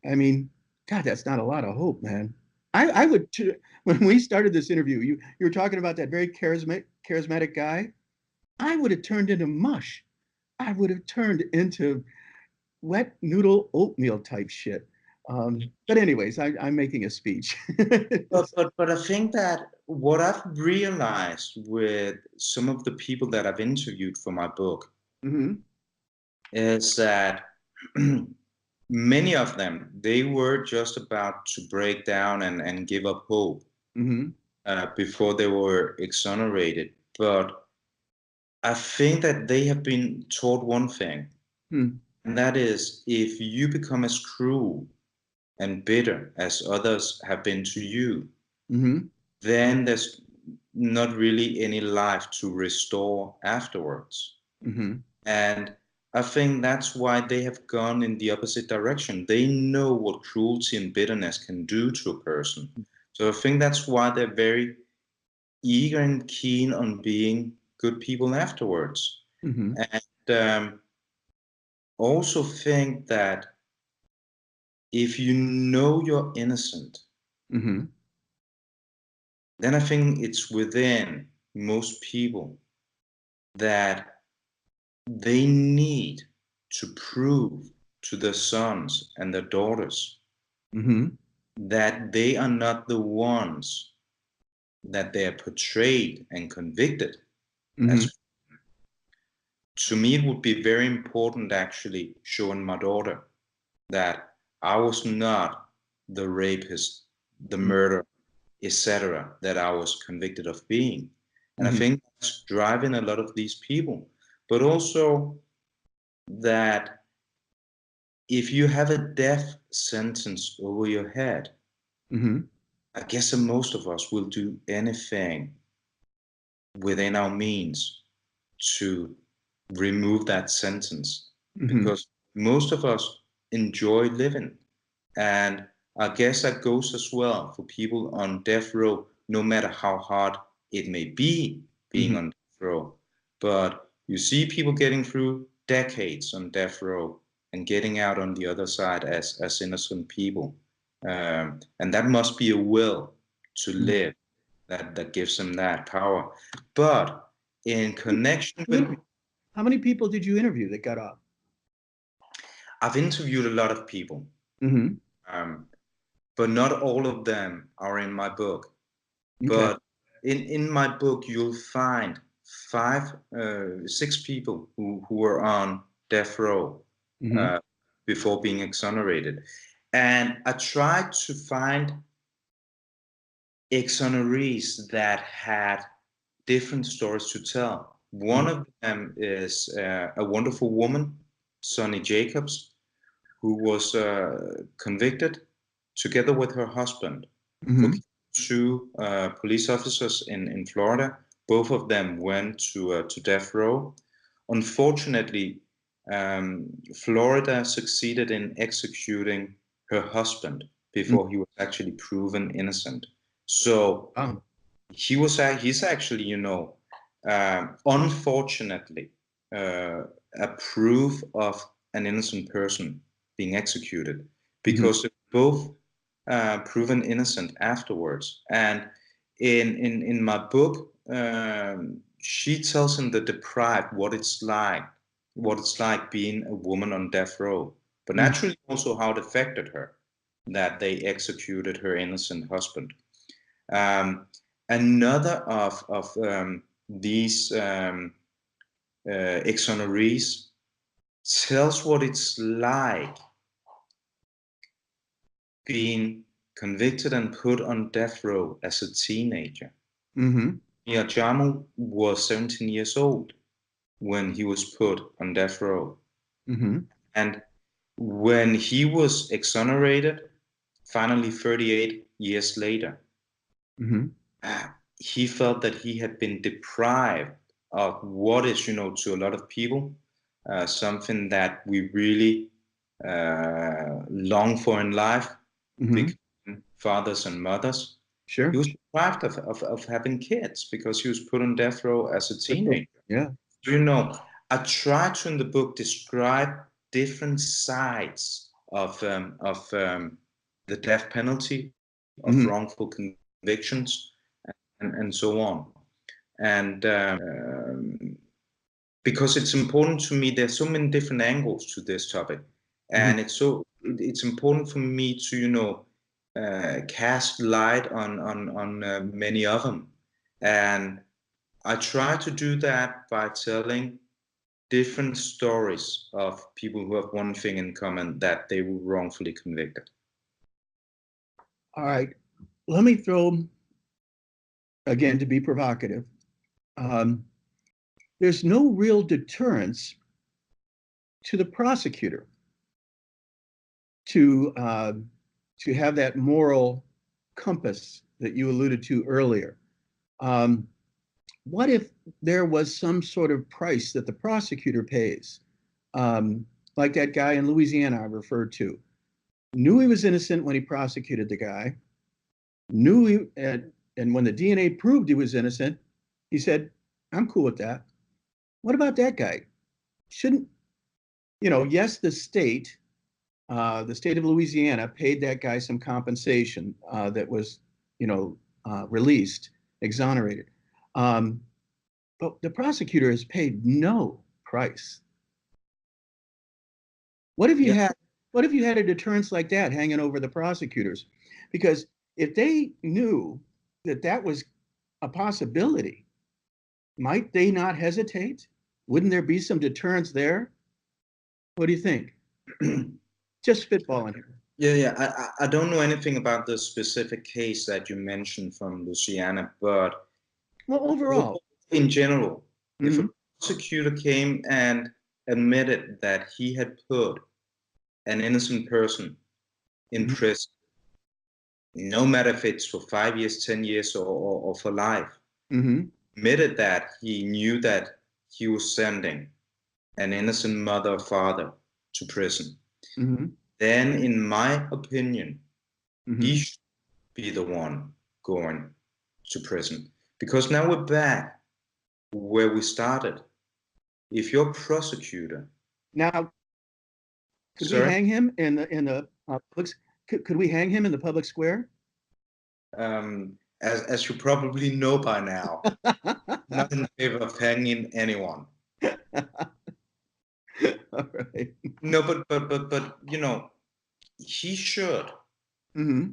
I mean, God, that's not a lot of hope, man. I would, when we started this interview, you were talking about that very charismatic guy. I would have turned into mush. I would have turned into wet noodle oatmeal type shit. But anyways, I'm making a speech. but I think that what I've realized with some of the people that I've interviewed for my book is that many of them, they were just about to break down and give up hope before they were exonerated. But I think that they have been taught one thing, And that is, if you become as cruel and bitter as others have been to you, then there's not really any life to restore afterwards. And I think that's why they have gone in the opposite direction. They know what cruelty and bitterness can do to a person. So I think that's why they're very eager and keen on being good people afterwards. And also think that if you know you're innocent, then I think it's within most people that they need to prove to their sons and their daughters that they are not the ones that they are portrayed and convicted as. To me, it would be very important actually showing my daughter that I was not the rapist, the murderer, etc., that I was convicted of being. And I think that's driving a lot of these people. But also that if you have a death sentence over your head, I guess that most of us will do anything within our means to remove that sentence, because most of us enjoy living. And I guess that goes as well for people on death row, no matter how hard it may be being on death row. But you see people getting through decades on death row and getting out on the other side as innocent people. And that must be a will to live that gives them that power. But in connection with, How many people did you interview that got off? I've interviewed a lot of people, but not all of them are in my book. But in my book, you'll find six people who were on death row before being exonerated. And I tried to find exonerees that had different stories to tell. One of them is a wonderful woman, Sonny Jacobs, who was convicted together with her husband for two police officers in Florida. Both of them went to death row. Unfortunately, Florida succeeded in executing her husband before he was actually proven innocent. So he's actually, unfortunately, a proof of an innocent person being executed, because they're both proven innocent afterwards. And in my book, she tells him, the deprived, what it's like being a woman on death row, but naturally also how it affected her that they executed her innocent husband. Another of these exonerees tells what it's like being convicted and put on death row as a teenager. Mia Jamal was 17 years old when he was put on death row. And when he was exonerated, finally 38 years later, he felt that he had been deprived of what is, to a lot of people, something that we really long for in life, becoming fathers and mothers. Sure. He was deprived of having kids because he was put on death row as a teenager. Yeah. I try to, in the book, describe different sides of the death penalty, of wrongful convictions, and so on. And because it's important to me, there's so many different angles to this topic, and it's important for me to cast light on many of them. And I try to do that by telling different stories of people who have one thing in common, that they were wrongfully convicted. All right. Let me throw, again, to be provocative. There's no real deterrence to the prosecutor to have that moral compass that you alluded to earlier. What if there was some sort of price that the prosecutor pays, like that guy in Louisiana I referred to? Knew he was innocent when he prosecuted the guy, knew he, and when the DNA proved he was innocent, he said, I'm cool with that. What about that guy? Shouldn't, yes, the state of Louisiana paid that guy some compensation that was, released, exonerated. But the prosecutor has paid no price. What if you Yeah. had a deterrence like that hanging over the prosecutors? Because if they knew that that was a possibility, might they not hesitate? Wouldn't there be some deterrence there? What do you think? Just spitballing here. Yeah. I don't know anything about the specific case that you mentioned from Louisiana, but Well, overall. in general, if a Mhm. prosecutor came and admitted that he had put an innocent person in Mhm. prison, no matter if it's for 5 years, 10 years, or for life, Mhm. admitted that he knew that he was sending an innocent mother or father to prison, Mhm. then, in my opinion, he Mhm. should be the one going to prison. Because now we're back where we started. If your prosecutor, Now, could we sorry, hang him in the could we hang him in the public square? as you probably know by now, not in favor of hanging anyone. All right. No, but he should. Mm-hmm.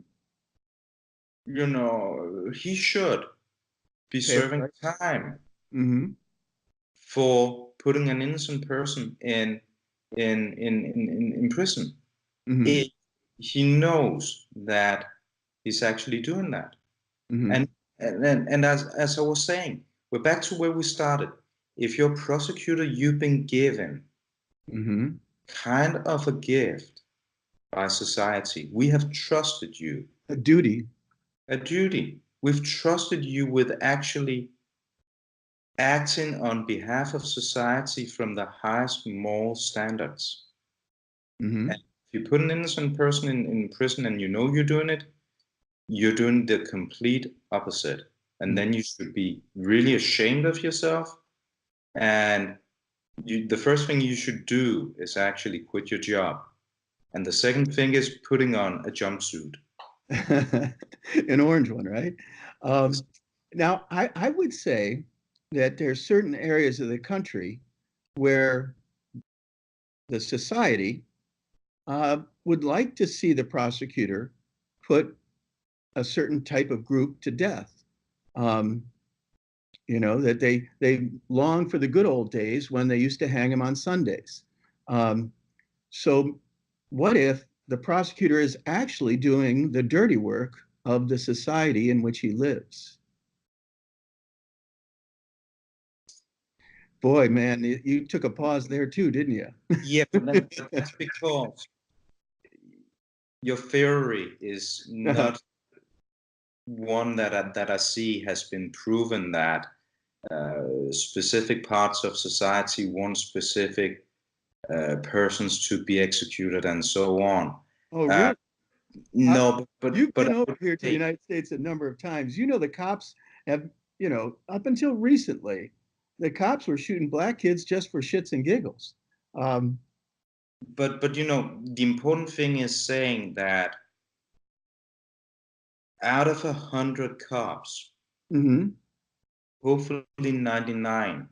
He should be Pay a serving price. time Mm-hmm. for putting an innocent person in prison. Mm-hmm. If he knows that he's actually doing that. Mm-hmm. And as I was saying, we're back to where we started. If you're a prosecutor, you've been given Mm-hmm. kind of a gift by society. We have trusted you A duty. a duty. We've trusted you with actually acting on behalf of society from the highest moral standards. Mm-hmm. And if you put an innocent person in prison and you know you're doing the complete opposite. And then you should be really ashamed of yourself. And the first thing you should do is actually quit your job. And the second thing is putting on a jumpsuit. An orange one, right? Now, I would say that there's certain areas of the country where the society would like to see the prosecutor put a certain type of group to death. Um, that they long for the good old days when they used to hang him on Sundays. So, what if the prosecutor is actually doing the dirty work of the society in which he lives? Boy, man, you took a pause there too, didn't you? Yeah, but that's because your theory is not one that I see has been proven that specific parts of society want specific persons to be executed and so on. Oh, Uh, really? no, You've but been I over would here to the say, United States a number of times. The cops have, up until recently, the cops were shooting black kids just for shits and giggles. Um, but the important thing is saying that out of 100 cops, mhm, hopefully 99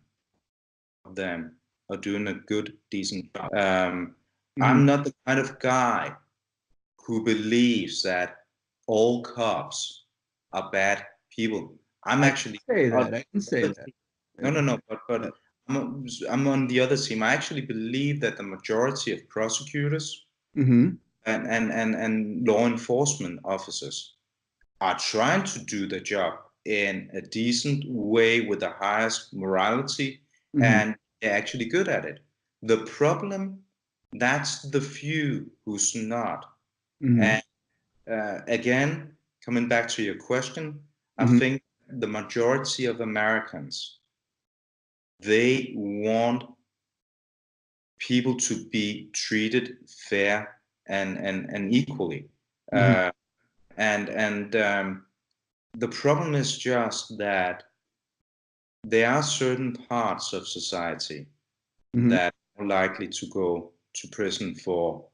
of them are doing a good, decent job. mhm. I'm not the kind of guy who believes that all cops are bad people. I'm I actually didn't say on that. I didn't say the other that. team. No, but I'm on the other team. I actually believe that the majority of prosecutors Mm-hmm. and law enforcement officers are trying to do the job in a decent way with the highest morality, Mm-hmm. and they're actually good at it. The problem, that's the few who's not. Mm-hmm. And again, coming back to your question, I Mm-hmm. think the majority of Americans, they want people to be treated fair and equally. Mm-hmm. Uh, and the problem is just that there are certain parts of society Mm-hmm. that are likely to go to prison for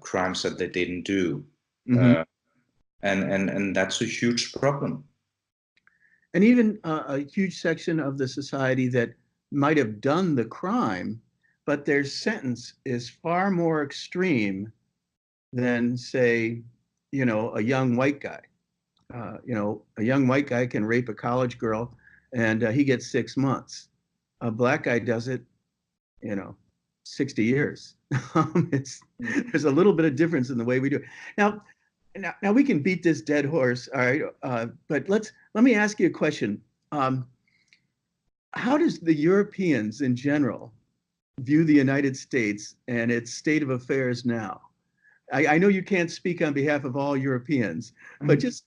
crimes that they didn't do. Mm-hmm. Uh, and that's a huge problem. And even a huge section of the society that might have done the crime, but their sentence is far more extreme than, say, a young white guy. A young white guy can rape a college girl and he gets 6 months. A black guy does it, you know, 60 years. it's There's a little bit of difference in the way we do it. Now we can beat this dead horse, all right? But let me ask you a question. Um, how does the Europeans in general view the United States and its state of affairs now? I know you can't speak on behalf of all Europeans, but just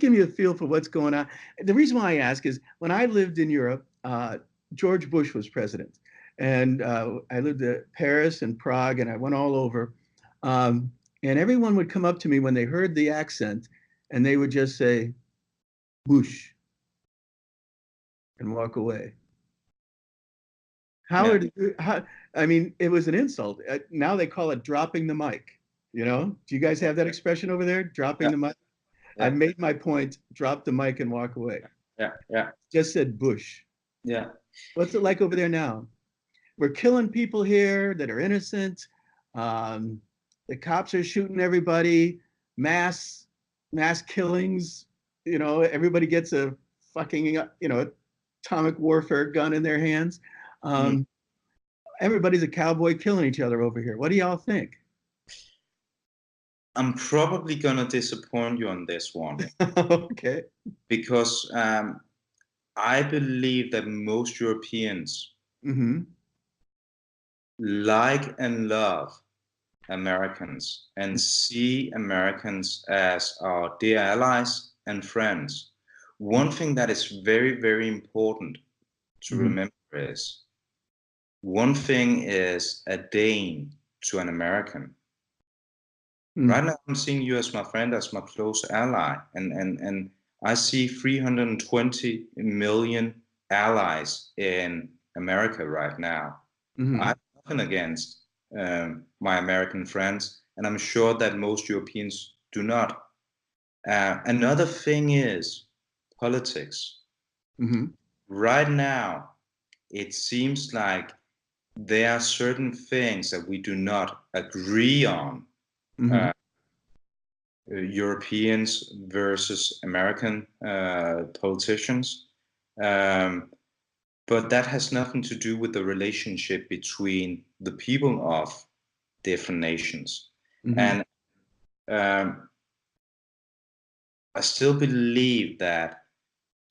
give me a feel for what's going on. The reason why I ask is when I lived in Europe, George Bush was president, and I lived at Paris and Prague, and I went all over. Um, and everyone would come up to me when they heard the accent, and they would just say, "Bush," and walk away. Yeah, I mean, it was an insult. Now they call it dropping the mic. Do you guys have that expression over there? Dropping yeah, the mic? I yeah, made my point, drop the mic and walk away. yeah, yeah, Just said Bush. yeah. What's it like over there now? We're killing people here that are innocent. Um, the cops are shooting everybody, mass mass killings. Everybody gets a fucking, atomic warfare gun in their hands. Mm. Um, Everybody's a cowboy killing each other over here. What do y'all think? I'm probably gonna disappoint you on this one Okay. because I believe that most Europeans Mm-hmm. like and love Americans and see Americans as our dear allies and friends. One thing that is very, very important to Mm-hmm. remember is one thing is a Dane to an American. Mm-hmm. Right now, I'm seeing you as my friend, as my close ally, and I see 320 million allies in America right now. I Mm-hmm. have nothing against my American friends, and I'm sure that most Europeans do not. Another thing is politics. Mm-hmm. Right now, it seems like there are certain things that we do not agree on. Mm-hmm. Uh, Europeans versus American politicians. Um, but that has nothing to do with the relationship between the people of different nations. Mm-hmm. And um, I still believe that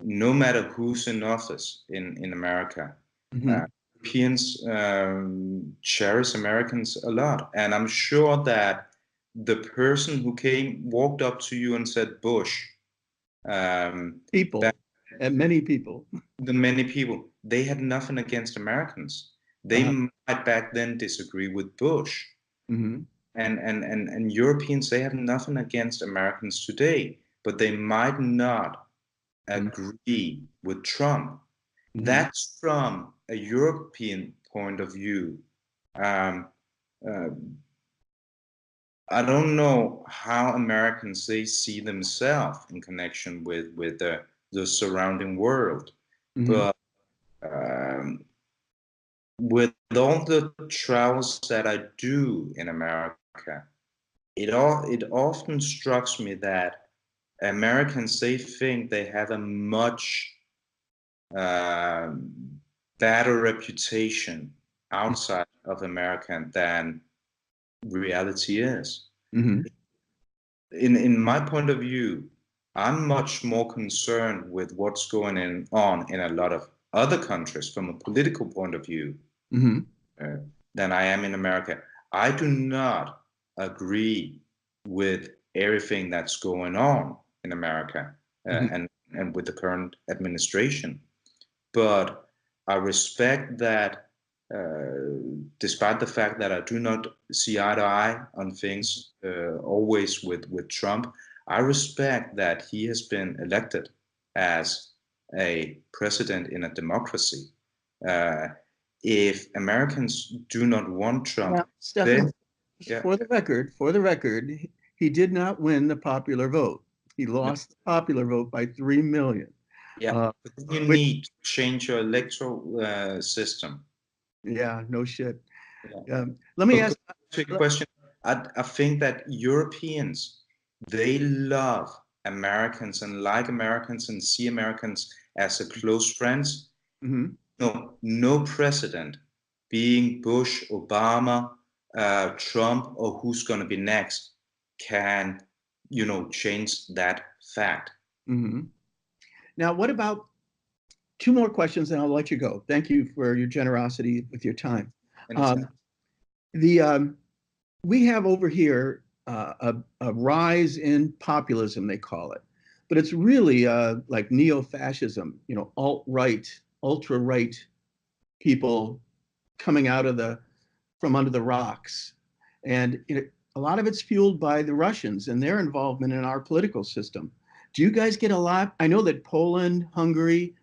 no matter who's in office in America, Mm-hmm. Europeans cherish Americans a lot. And I'm sure that the person who walked up to you and said Bush, back People, and many people. the many people, they had nothing against Americans. They Uh-huh. might back then disagree with Bush. Mm-hmm. And Europeans, they have nothing against Americans today, but they might not agree with Trump. Mm-hmm. That's from a European point of view. Um, uh, I don't know how Americans they see themselves in connection with the surrounding world, Mm-hmm. but um, with all the travels that I do in America, it often strikes me that Americans they think they have a much better reputation outside of America than reality is. Mm-hmm. In my point of view, I'm much more concerned with what's going on in a lot of other countries from a political point of view. Mm-hmm. than I am in America. I do not agree with everything that's going on in America and with the current administration, but I respect that. Despite the fact that I do not see eye to eye on things always with Trump, I respect that he has been elected as a president in a democracy. If Americans do not want Trump, now, Stefan, for the record, he did not win the popular vote. He lost the popular vote by 3 million. Yeah, but you need to change your electoral system. Yeah, no shit. Yeah. Let me ask you a question. I think that Europeans, they love Americans and like Americans and see Americans as a close friends. No president, being Bush, Obama, Trump, or who's going to be next, can, change that fact. Now, what about 2 more questions, and I'll let you go. Thank you for your generosity with your time. We have over here a rise in populism, they call it, but it's really like neo-fascism, alt-right, ultra-right people coming out of from under the rocks. And a lot of it's fueled by the Russians and their involvement in our political system. Do you guys get a lot? I know that Poland, Hungary,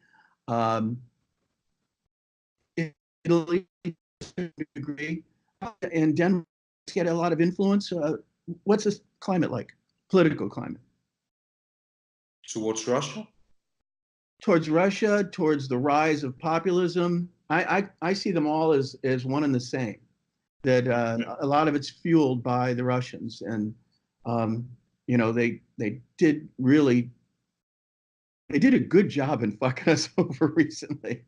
Italy, degree, and Denmark get a lot of influence. What's this climate like? Political climate towards Russia? Towards Russia, towards the rise of populism. I see them all as one and the same. That a lot of it's fueled by the Russians, and they did a good job in fucking us over recently.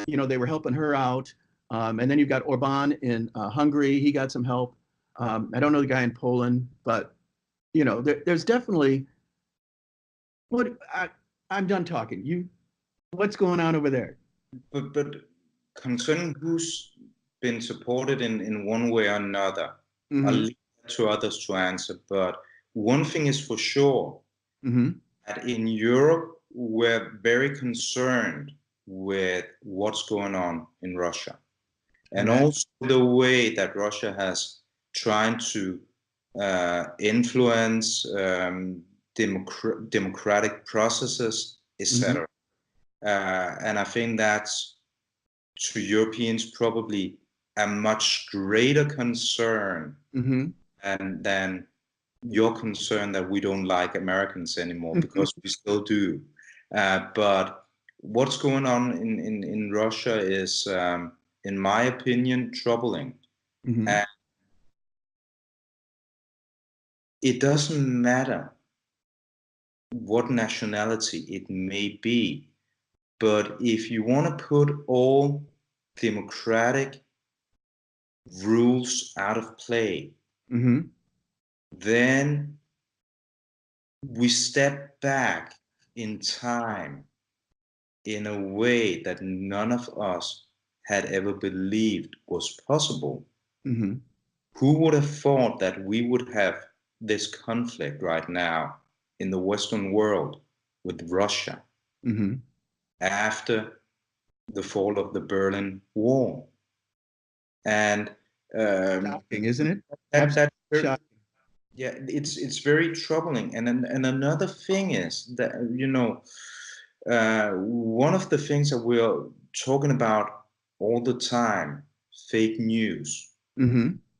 They were helping her out. And then you've got Orban in Hungary. He got some help. I don't know the guy in Poland, but there's definitely I'm done talking. What's going on over there? But concerning who's been supported in one way or another, I'll leave it to others to answer. But one thing is for sure, that in Europe, we're very concerned with what's going on in Russia. And also the way that Russia has tried to influence democratic processes, etc. And I think that's, to Europeans, probably a much greater concern than your concern that we don't like Americans anymore, because we still do. But what's going on in Russia is, in my opinion, troubling. And it doesn't matter what nationality it may be, but if you want to put all democratic rules out of play, then we step back in time in a way that none of us had ever believed was possible. Who would have thought that we would have this conflict right now in the Western world with Russia after the fall of the Berlin Wall? And shocking, isn't it? That's shocking. Yeah, it's very troubling. And another thing is that one of the things that we're talking about all the time, fake news.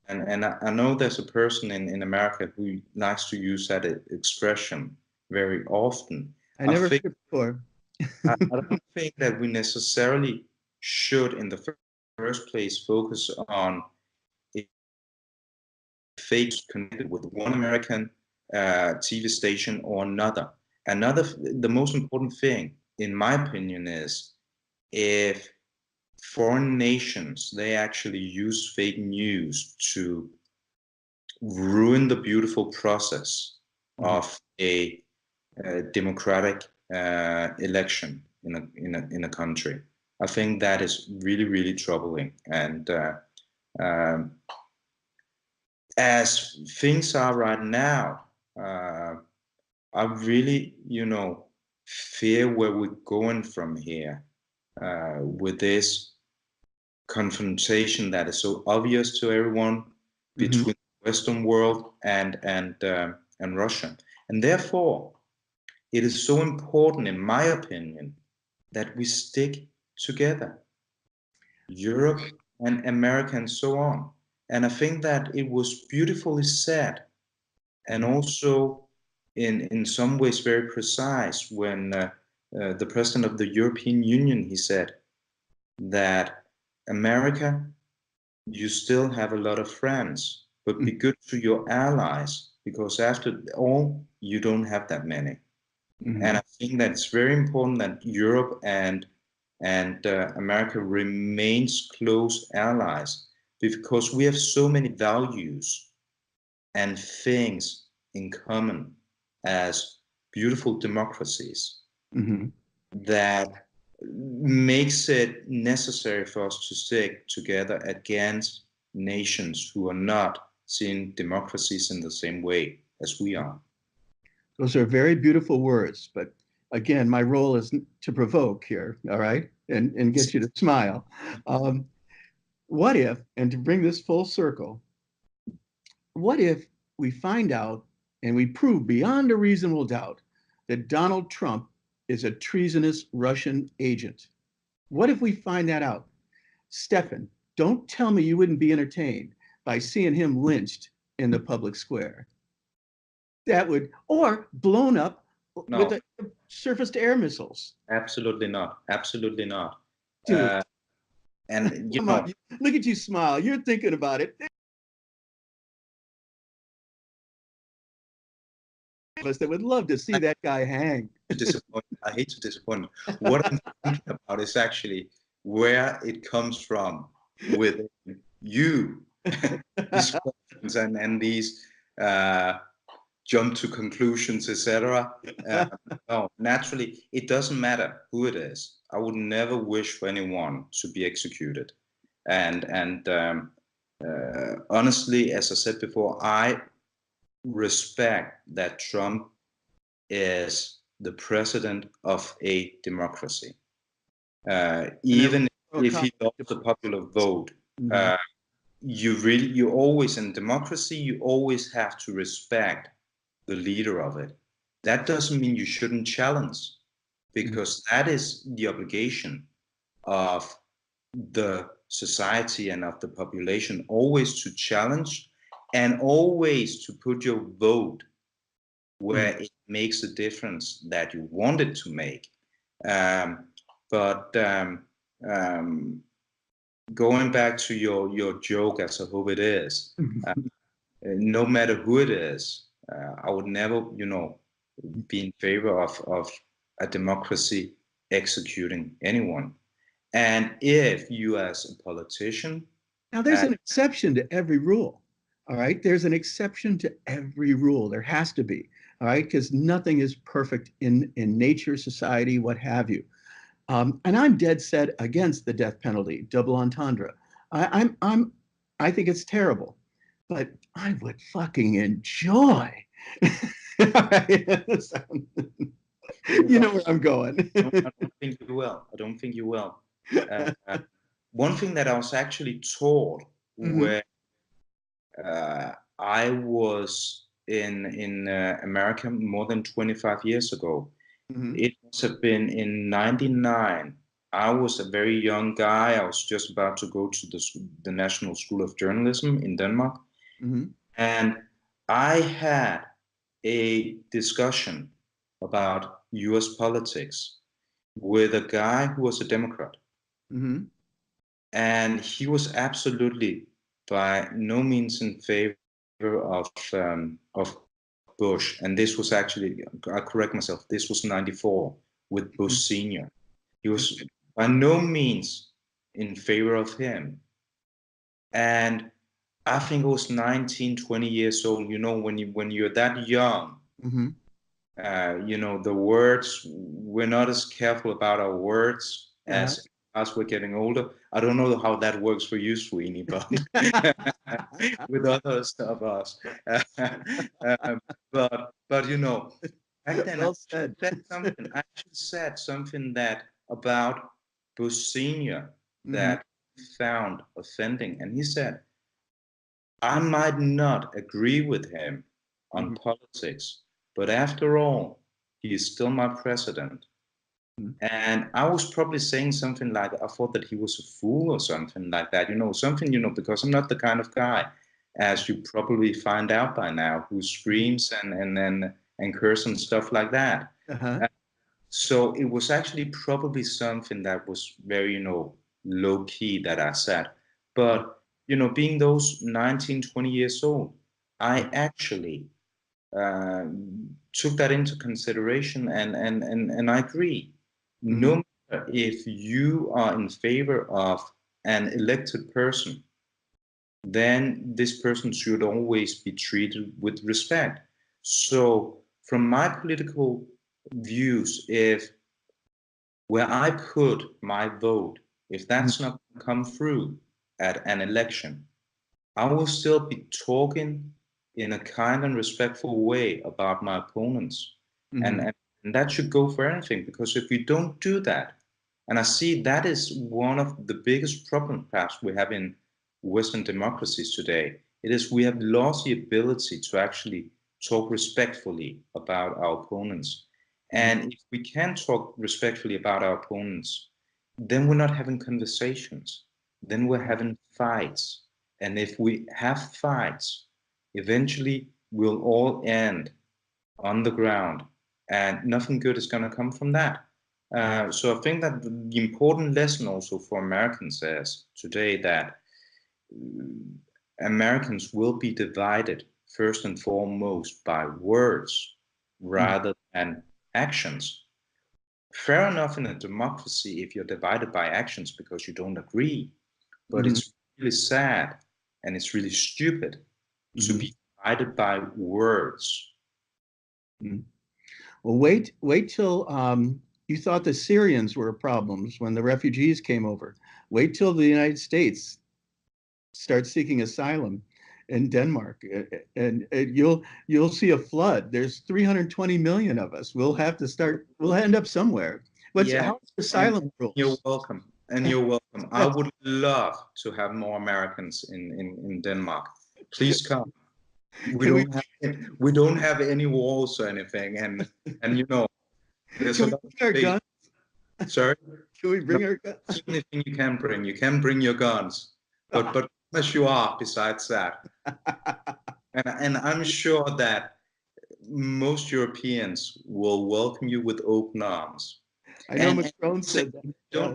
And I know there's a person in America who likes to use that expression very often. I never heard it before. I don't think that we necessarily should, in the first place, focus on fake connected with one American TV station or another. The most important thing, in my opinion, is if foreign nations, they actually use fake news to ruin the beautiful process of a democratic election in a country. I think that is really, really troubling. And um, as things are right now, I really, fear where we're going from here with this confrontation that is so obvious to everyone between the Western world and Russia. And therefore, it is so important, in my opinion, that we stick together, Europe and America and so on. And I think that it was beautifully said, and also in some ways very precise, when the president of the European Union, he said that America, you still have a lot of friends, but be good to your allies, because after all, you don't have that many. And I think that it's very important that Europe and America remains close allies, because we have so many values and things in common as beautiful democracies that makes it necessary for us to stick together against nations who are not seeing democracies in the same way as we are. Those are very beautiful words, but again, my role is to provoke here, all right, and get you to smile. What if, and to bring this full circle, what if we find out and we prove beyond a reasonable doubt that Donald Trump is a treasonous Russian agent? What if we find that out? Stefan, don't tell me you wouldn't be entertained by seeing him lynched in the public square. That would, or blown up with the surface-to-air missiles. Absolutely not. Absolutely not. Dude, and come on, look at you smile. You're thinking about it. Us that would love to see that guy hang. I hate to disappoint. What I'm thinking about is actually where it comes from with you. These questions and these jump to conclusions, etc. No, naturally, it doesn't matter who it is. I would never wish for anyone to be executed. And honestly, as I said before, I respect that Trump is the president of a democracy. Even if he lost the popular vote, you always, in democracy, you always have to respect the leader of it. That doesn't mean you shouldn't challenge, because that is the obligation of the society and of the population, always to challenge and always to put your vote where it makes a difference that you want it to make. But going back to your joke, as I hope it is, no matter who it is, I would never, be in favor of a democracy executing anyone. And if you, as a politician, now there's an exception to every rule. All right, there's an exception to every rule. There has to be. All right, because nothing is perfect in nature, society, what have you. And I'm dead set against the death penalty, double entendre. I think it's terrible, but I would fucking enjoy. You know where I'm going. I don't think you will. I don't think you will. One thing that I was actually taught when I was in America more than 25 years ago, it must have been in '99. I was a very young guy. I was just about to go to the National School of Journalism in Denmark. And I had a discussion about US politics with a guy who was a Democrat. And he was absolutely by no means in favor of Bush. And this was actually, I correct myself, this was '94 with Bush Sr. He was by no means in favor of him. And I think I was 19, 20 years old. When you're that young, the words we're not as careful about our words as we're getting older. I don't know how that works for you, Sweeney, but with others of us. But you know, back then Well said. I actually said something that about Bush Senior that he found offending, and he said, I might not agree with him on politics, but after all, he is still my president. And I was probably saying something like, I thought that he was a fool or something like that, because I'm not the kind of guy, as you probably find out by now, who screams and curse and stuff like that. So it was actually probably something that was very, low key that I said. But, being those 19, 20 years old, I actually took that into consideration, and I agree. No matter if you are in favor of an elected person, then this person should always be treated with respect. So from my political views, if where I put my vote, if that's not come through at an election, I will still be talking in a kind and respectful way about my opponents. And that should go for anything, because if we don't do that, and I see that is one of the biggest problems perhaps we have in Western democracies today, it is we have lost the ability to actually talk respectfully about our opponents. And if we can't talk respectfully about our opponents, then we're not having conversations, then we're having fights. And if we have fights, eventually we'll all end on the ground, and nothing good is going to come from that. So I think that the important lesson also for Americans is today that Americans will be divided first and foremost by words rather than actions. Fair enough in a democracy if you're divided by actions because you don't agree, but it's really sad and it's really stupid to be divided by words. Well, wait till you thought the Syrians were problems when the refugees came over. Wait till the United States starts seeking asylum in Denmark, and you'll see a flood. There's 320 million of us. We'll have to start. We'll end up somewhere. How's asylum rules? You're welcome. And you're welcome. I would love to have more Americans in Denmark. Please come. We don't have any walls or anything, and there's a lot of our guns? Sorry? Can we bring our guns? Anything you can bring your guns, but as you are besides that. And I'm sure that most Europeans will welcome you with open arms. I know Macron said that.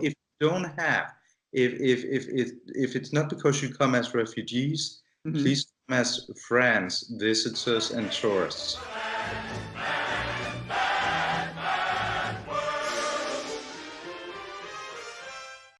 If you don't have, if it's not because you come as refugees, please come as friends, visitors, and tourists.